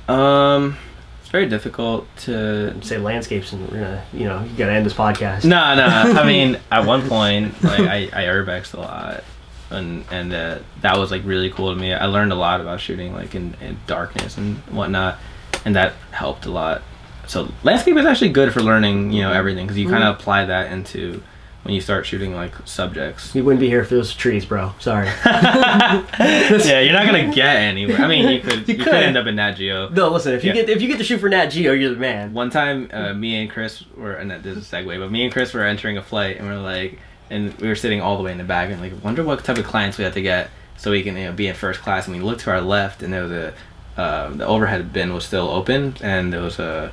It's very difficult to say landscapes and we're gonna, you gotta end this podcast. No. I mean, at one point, like I urbexed a lot, and that was like really cool to me. I learned a lot about shooting like in darkness and whatnot, and that helped a lot. So landscape is actually good for learning, everything, because you kind of apply that into when you start shooting like subjects. You wouldn't be here if it was trees, bro. Sorry. Yeah, you're not gonna get anywhere. I mean, you could end up in Nat Geo. No, listen. If you get to shoot for Nat Geo, you're the man. One time, me and Chris were, and this is a segue, but me and Chris were entering a flight, and we were sitting all the way in the back, and like, wonder what type of clients we have to get so we can be in first class. And we looked to our left, and there was the overhead bin was still open, and there was a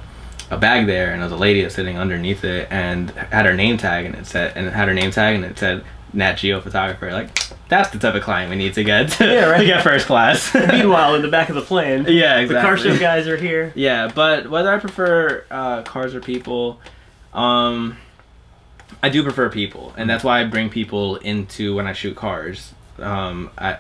bag there, and there was a lady that's sitting underneath it and had her name tag, and it said Nat Geo photographer. Like, that's the type of client we need to get to get first class. Meanwhile, in the back of the plane, yeah, exactly. The car show guys are here. Yeah, but whether I prefer cars or people, I do prefer people, and that's why I bring people into when I shoot cars. I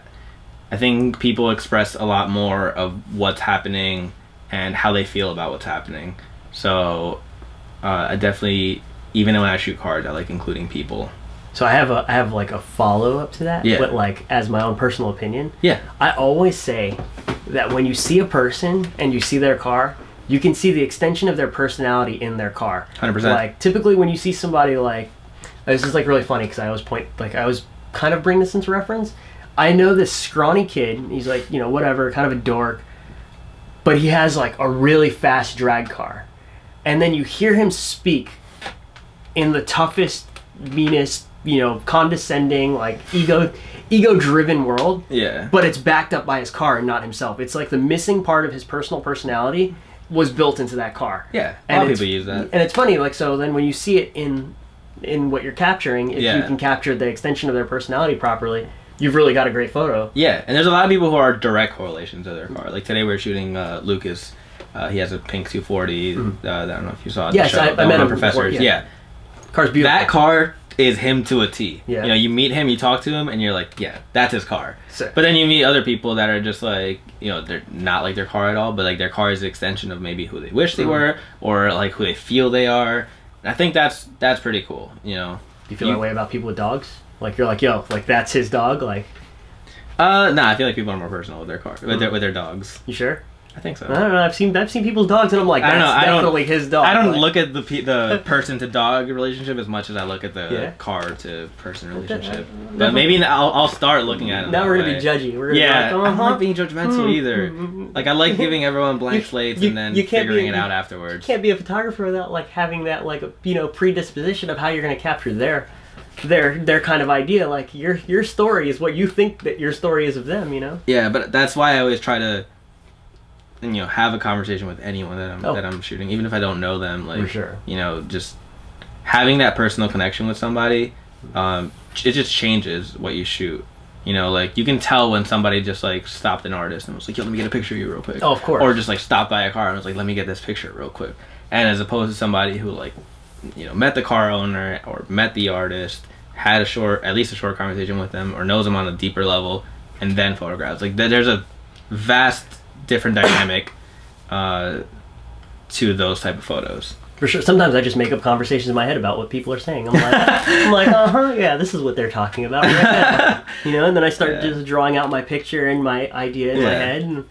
think people express a lot more of what's happening and how they feel about what's happening. So I definitely, even when I shoot cars, I like including people. So I have like a follow up to that, but like as my own personal opinion. Yeah. I always say that when you see a person and you see their car, you can see the extension of their personality in their car. 100%. Like typically when you see somebody like, this is like really funny because I always kind of bring this into reference. I know this scrawny kid, he's like, whatever, kind of a dork, but he has like a really fast drag car. And then you hear him speak in the toughest, meanest, condescending, like ego-driven world. Yeah. But it's backed up by his car and not himself. It's like the missing part of his personal personality was built into that car. Yeah. A lot of people use that. And it's funny, like, so then when you see it in what you're capturing, if you can capture the extension of their personality properly, you've really got a great photo. Yeah, and there's a lot of people who are direct correlations to their car. Like today we were shooting Lucas. He has a pink 240. I don't know if you saw it. Yes, I met him Professors. Before, yeah. Car's beautiful. That car is him to a T. Yeah. You meet him, you talk to him, and you're like, yeah, that's his car. Sick. But then you meet other people that are just like, they're not like their car at all, but like their car is an extension of maybe who they wish they were, or like who they feel they are. And I think that's pretty cool. Do you feel that way about people with dogs? Like you're like, yo, like that's his dog, like. Nah, I feel like people are more personal with their car, with their dogs. You sure? I think so. I don't know. I've seen people's dogs, and I'm like, that's definitely his dog. I don't look at the person to dog relationship as much as I look at the car to person relationship. But maybe I'll start looking at it. Now we're gonna be judgy. We're gonna be like, I'm not being judgmental either. Like I like giving everyone blank slates and then figuring it out afterwards. You can't be a photographer without like having that like predisposition of how you're gonna capture their kind of idea. Like your story is what you think that your story is of them. Yeah, but that's why I always try to. And have a conversation with anyone that I'm shooting, even if I don't know them. Like, for sure. Just having that personal connection with somebody, it just changes what you shoot. Like you can tell when somebody just like stopped an artist and was like, "Yo, let me get a picture of you real quick." Oh, of course. Or just like stopped by a car and was like, "Let me get this picture real quick." And as opposed to somebody who like, met the car owner or met the artist, had at least a short conversation with them, or knows them on a deeper level, and then photographs. Like there's a vast different dynamic to those type of photos. For sure. Sometimes I just make up conversations in my head about what people are saying. I'm like, yeah, this is what they're talking about right now. And then I start just drawing out my picture and my idea in my head. And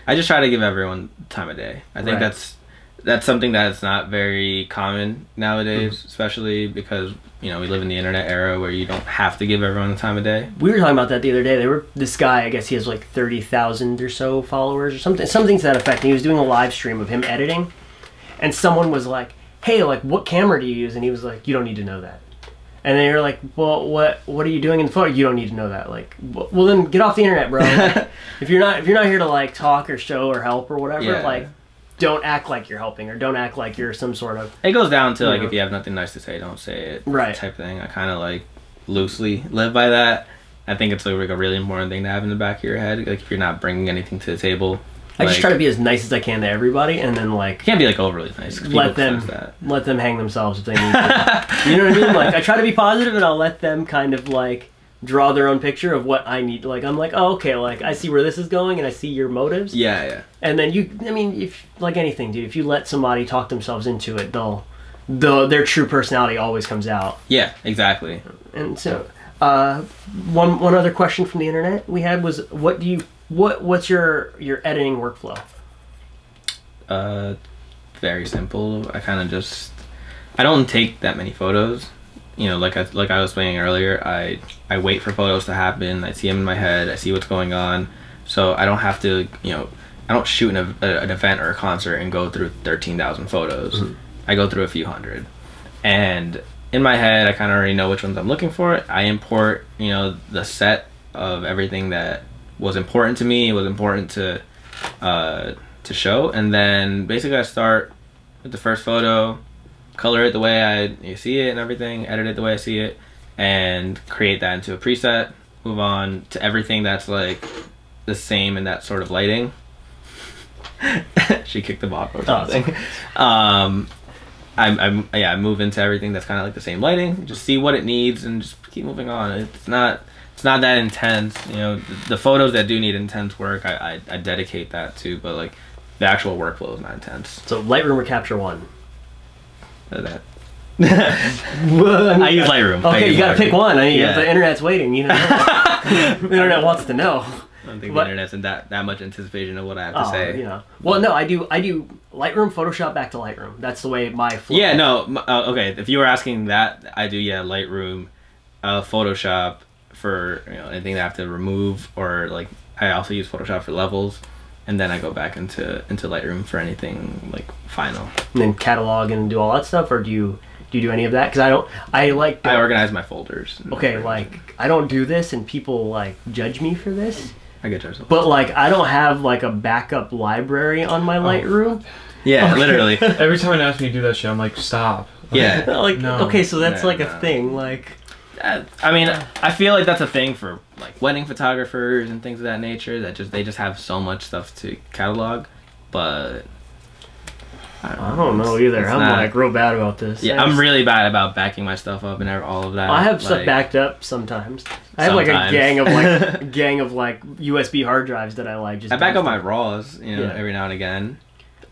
I just try to give everyone time of day. I think that's something that's not very common nowadays, especially because we live in the internet era where you don't have to give everyone the time of day. We were talking about that the other day. This guy, I guess he has like 30,000 or so followers or something to that effect. And he was doing a live stream of him editing, and someone was like, "Hey, like what camera do you use?" And he was like, "You don't need to know that." And they were like, "Well, what are you doing in the photo?" "You don't need to know that." Like, well then get off the internet, bro. Like, if you're not here to like talk or show or help or whatever, like. don't act like you're helping, or don't act like you're some sort of. It goes down to like, if you have nothing nice to say, don't say it. Right. Type thing. I kind of like loosely live by that. I think it's like a really important thing to have in the back of your head. Like if you're not bringing anything to the table. I just try to be as nice as I can to everybody, and then like you can't be like overly nice. Let them hang themselves if they need to. You know what I mean? Like I try to be positive, and I'll let them kind of like draw their own picture of what I need. Like I'm like, oh okay, like I see where this is going, and I see your motives. Yeah, yeah. And then I mean, if like anything, dude, if you let somebody talk themselves into it, their true personality always comes out. Yeah, exactly. And so, one other question from the internet we had was, what's your editing workflow? Very simple. I don't take that many photos. You know, like I was saying earlier, I wait for photos to happen. I see them in my head. I see what's going on. So I don't have to, you know, I don't shoot an event or a concert and go through 13,000 photos. Mm-hmm. I go through a few hundred. And in my head, I kind of already know which ones I'm looking for. I import, you know, the set of everything that was important to me, was important to show, and then basically I start with the first photo, color it the way you see it and everything, edit it the way I see it, and create that into a preset. Move on to everything that's like the same in that sort of lighting. She kicked the bottle or something. I move into everything that's kind of like the same lighting, just see what it needs and just keep moving on. It's not that intense, you know. The photos that do need intense work, I dedicate that to, but like the actual workflow is not intense. So Lightroom or Capture One? That. I use Lightroom. Okay, you gotta pick one. I mean, the internet's waiting, you know. The internet wants to know. I don't think the internet's in that much anticipation of what I have to say. You know. Well, no, I do Lightroom, Photoshop, back to Lightroom. That's the way my flow. Yeah, no, okay. If you were asking that, I do Lightroom, Photoshop for, you know, anything that I have to remove, or like I also use Photoshop for levels, and then I go back into Lightroom for anything like final. And then catalog and do all that stuff, or do you do any of that? Because I organize my folders. Okay, like I don't do this, and people like judge me for this. I get judged. But like I don't have like a backup library on my Lightroom. Yeah, literally. Every time I ask me to do that shit, I'm like, stop. Yeah. Like no. Okay, so that's a thing. Like, I mean, I feel like that's a thing for like wedding photographers and things of that nature. That they just have so much stuff to catalog, but. I don't know either. I'm like real bad about this. Yeah, I'm really bad about backing my stuff up and all of that. I have stuff backed up sometimes. I have like a gang of like USB hard drives that I like. Just I back up my RAWs, you know, every now and again.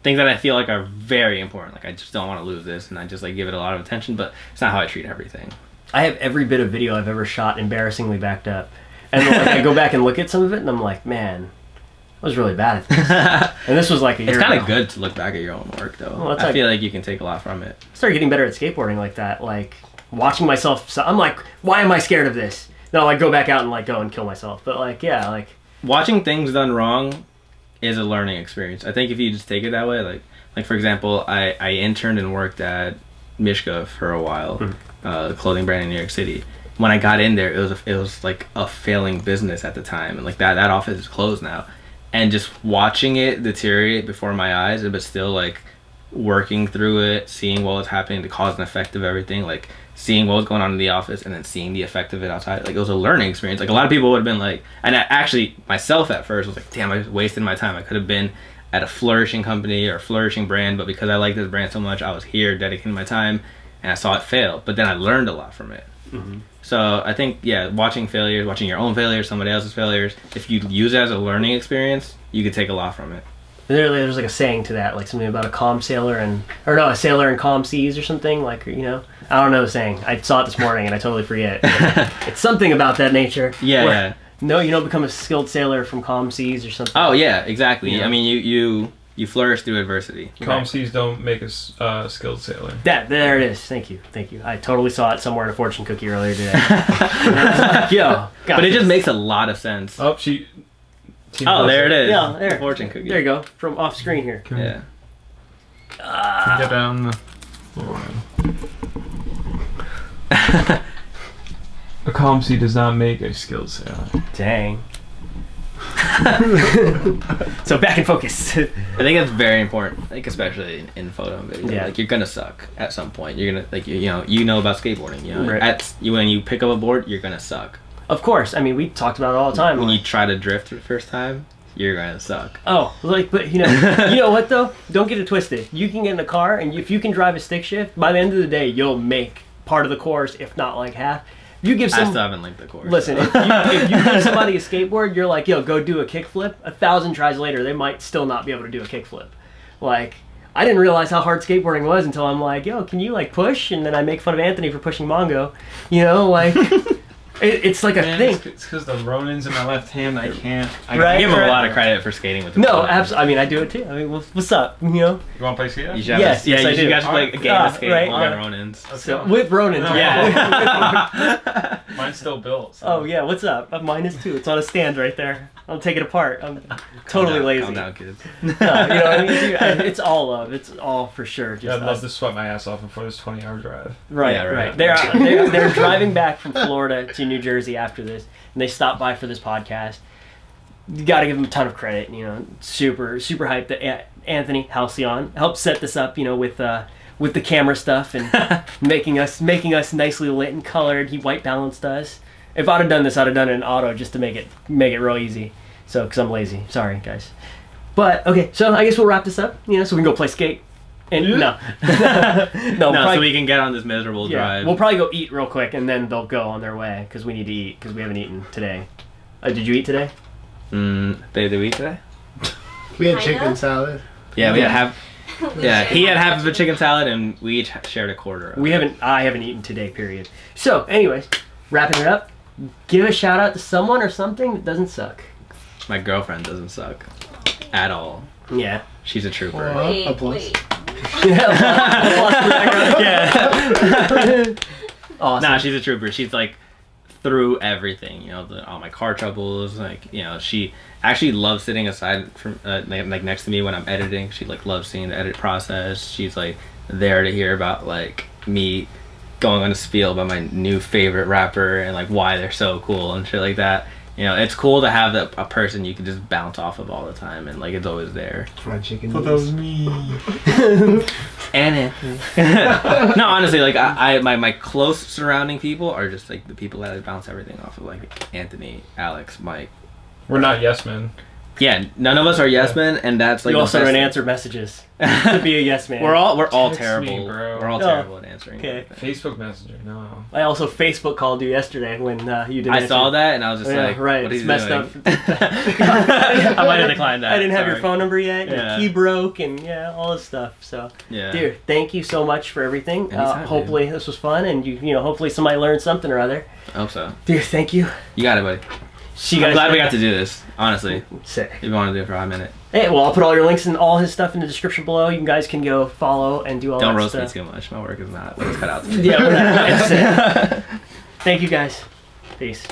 Things that I feel like are very important. Like I just don't want to lose this, and I just like give it a lot of attention. But it's not how I treat everything. I have every bit of video I've ever shot embarrassingly backed up, and then, like, I go back and look at some of it, and I'm like, man. I was really bad at this. And this was like a year ago. It's kind of good to look back at your own work, though. Well, I feel like you can take a lot from it. I started getting better at skateboarding like that. Like, watching myself. So I'm like, why am I scared of this? Then I'll like go back out and like go and kill myself. But like, yeah, like. Watching things done wrong is a learning experience. I think if you just take it that way, like for example, I interned and worked at Mishka for a while, the clothing brand in New York City. When I got in there, it was like a failing business at the time. And like that office is closed now. And just watching it deteriorate before my eyes, but still like working through it, seeing what was happening, the cause and effect of everything, like seeing what was going on in the office and then seeing the effect of it outside. Like it was a learning experience. Like a lot of people would have been like, and I actually myself at first was like, damn, I wasted my time. I could have been at a flourishing company or a flourishing brand, but because I like this brand so much, I was here dedicating my time and I saw it fail. But then I learned a lot from it. Mm-hmm. So I think, yeah, watching failures, watching your own failures, somebody else's failures, if you use it as a learning experience, you could take a lot from it. Literally, there's like a saying to that, like something about a calm sailor a sailor in calm seas or something, like, you know, I don't know the saying. I saw it this morning and I totally forget. It's something about that nature. Yeah. No, you don't become a skilled sailor from calm seas or something. Oh yeah, exactly. Yeah. I mean, you flourish through adversity. Calm seas don't make a skilled sailor. There it is. Thank you. I totally saw it somewhere in a fortune cookie earlier today. Yo, but it just makes a lot of sense. Oh, there it is. Yeah, there. The fortune cookie. There you go. From off screen here. Yeah. Get down the floor. A calm sea does not make a skilled sailor. Dang. So back in focus. I think it's very important, like especially in photo and video. Yeah. Like you're gonna suck at some point. You're gonna like you know about skateboarding. You know, Right. when you pick up a board, you're gonna suck. Of course. I mean, we talked about it all the time. When you try to drift for the first time, you're gonna suck. Oh, like, but you know what though? Don't get it twisted. You can get in a car, and if you can drive a stick shift, by the end of the day, you'll make part of the course, if not like half. If you give I still haven't linked the course. Listen, so. if you give somebody a skateboard, you're like, yo, go do a kickflip. 1,000 tries later, they might still not be able to do a kickflip. Like, I didn't realize how hard skateboarding was until I'm like, yo, can you like push? And then I make fun of Anthony for pushing Mongo. You know, like. It's like a thing. It's because the Ronin's in my left hand. I can't. Right. I give him a lot of credit for skating with the No, board. absolutely. I mean, I do it too. I mean, what's up? You know. You want to play skate? You should have Yes, yeah, I you do. guys should play a game of skate right. on Ronin's. So with Ronin. Yeah. Mine's still built. So. Oh yeah, what's up? Mine is too. It's on a stand right there. I'll take it apart. I'm totally lazy. Calm down, kids. No, you know what I mean? Dude, it's all love. It's all for sure. Just Yeah, I'd love us. to sweat my ass off before this 20-hour drive. Right, Yeah, right. right. They're driving back from Florida to New Jersey after this, and they stopped by for this podcast. You got to give them a ton of credit. You know, super hyped that Anthony Halcyon helped set this up. You know, with the camera stuff and making us nicely lit and colored. He white balanced us. If I'd have done this, I'd have done it in auto just to make it real easy. So, because I'm lazy. Sorry, guys. But okay, so I guess we'll wrap this up. You know, so we can go play skate. And no, No, so we can get on this miserable yeah, drive. we'll probably go eat real quick, and then they'll go on their way because we need to eat because we haven't eaten today. Did you eat today? Did we eat today? We had chicken salad. Yeah, we had half. Yeah, he had half of a chicken salad, and we each shared a quarter. Of it. I haven't eaten today. Period. So, anyways, wrapping it up. Give a shout out to someone or something that doesn't suck. My girlfriend doesn't suck at all. Yeah. She's a trooper. A plus. Yeah. Awesome. Nah, she's a trooper. She's like through everything. You know, all my car troubles. Like, you know, she actually loves sitting aside from like next to me when I'm editing. She like loves seeing the edit process. She's like there to hear about like me going on a spiel about my new favorite rapper and like why they're so cool and shit like that. You know, it's cool to have a person you can just bounce off of all the time, and like it's always there. Fried chicken. But that was me. And no, honestly, like my close surrounding people are just like the people that I bounce everything off of, like Anthony, Alex, Mike. We're not yes men. Yeah, none of us are yes men, and that's like You the also best don't thing. answer messages to be a yes man. We're all Text terrible. me, bro. We're all Oh, terrible at answering. okay. everything. Facebook Messenger, no. I also Facebook called you yesterday when you didn't. I saw that and I was just Yeah, like, right. what It's is messed doing? up. I might have declined that. I didn't have your sorry. phone number yet. Your Yeah. key broke and all this stuff. So, Yeah. dude, thank you so much for everything. Anytime, Hopefully this was fun, and you know, hopefully somebody learned something or other. I hope so. Dude, thank you. You got it, buddy. See you I'm guys. glad we got to do this. Honestly, Sick. if you want to do it for a minute, Hey, well, I'll put all your links and all his stuff in the description below. You guys can go follow and do all don't that roast me stuff. too much. My work is not. It's cut out. Today. Yeah, we're not. Thank you guys. Peace.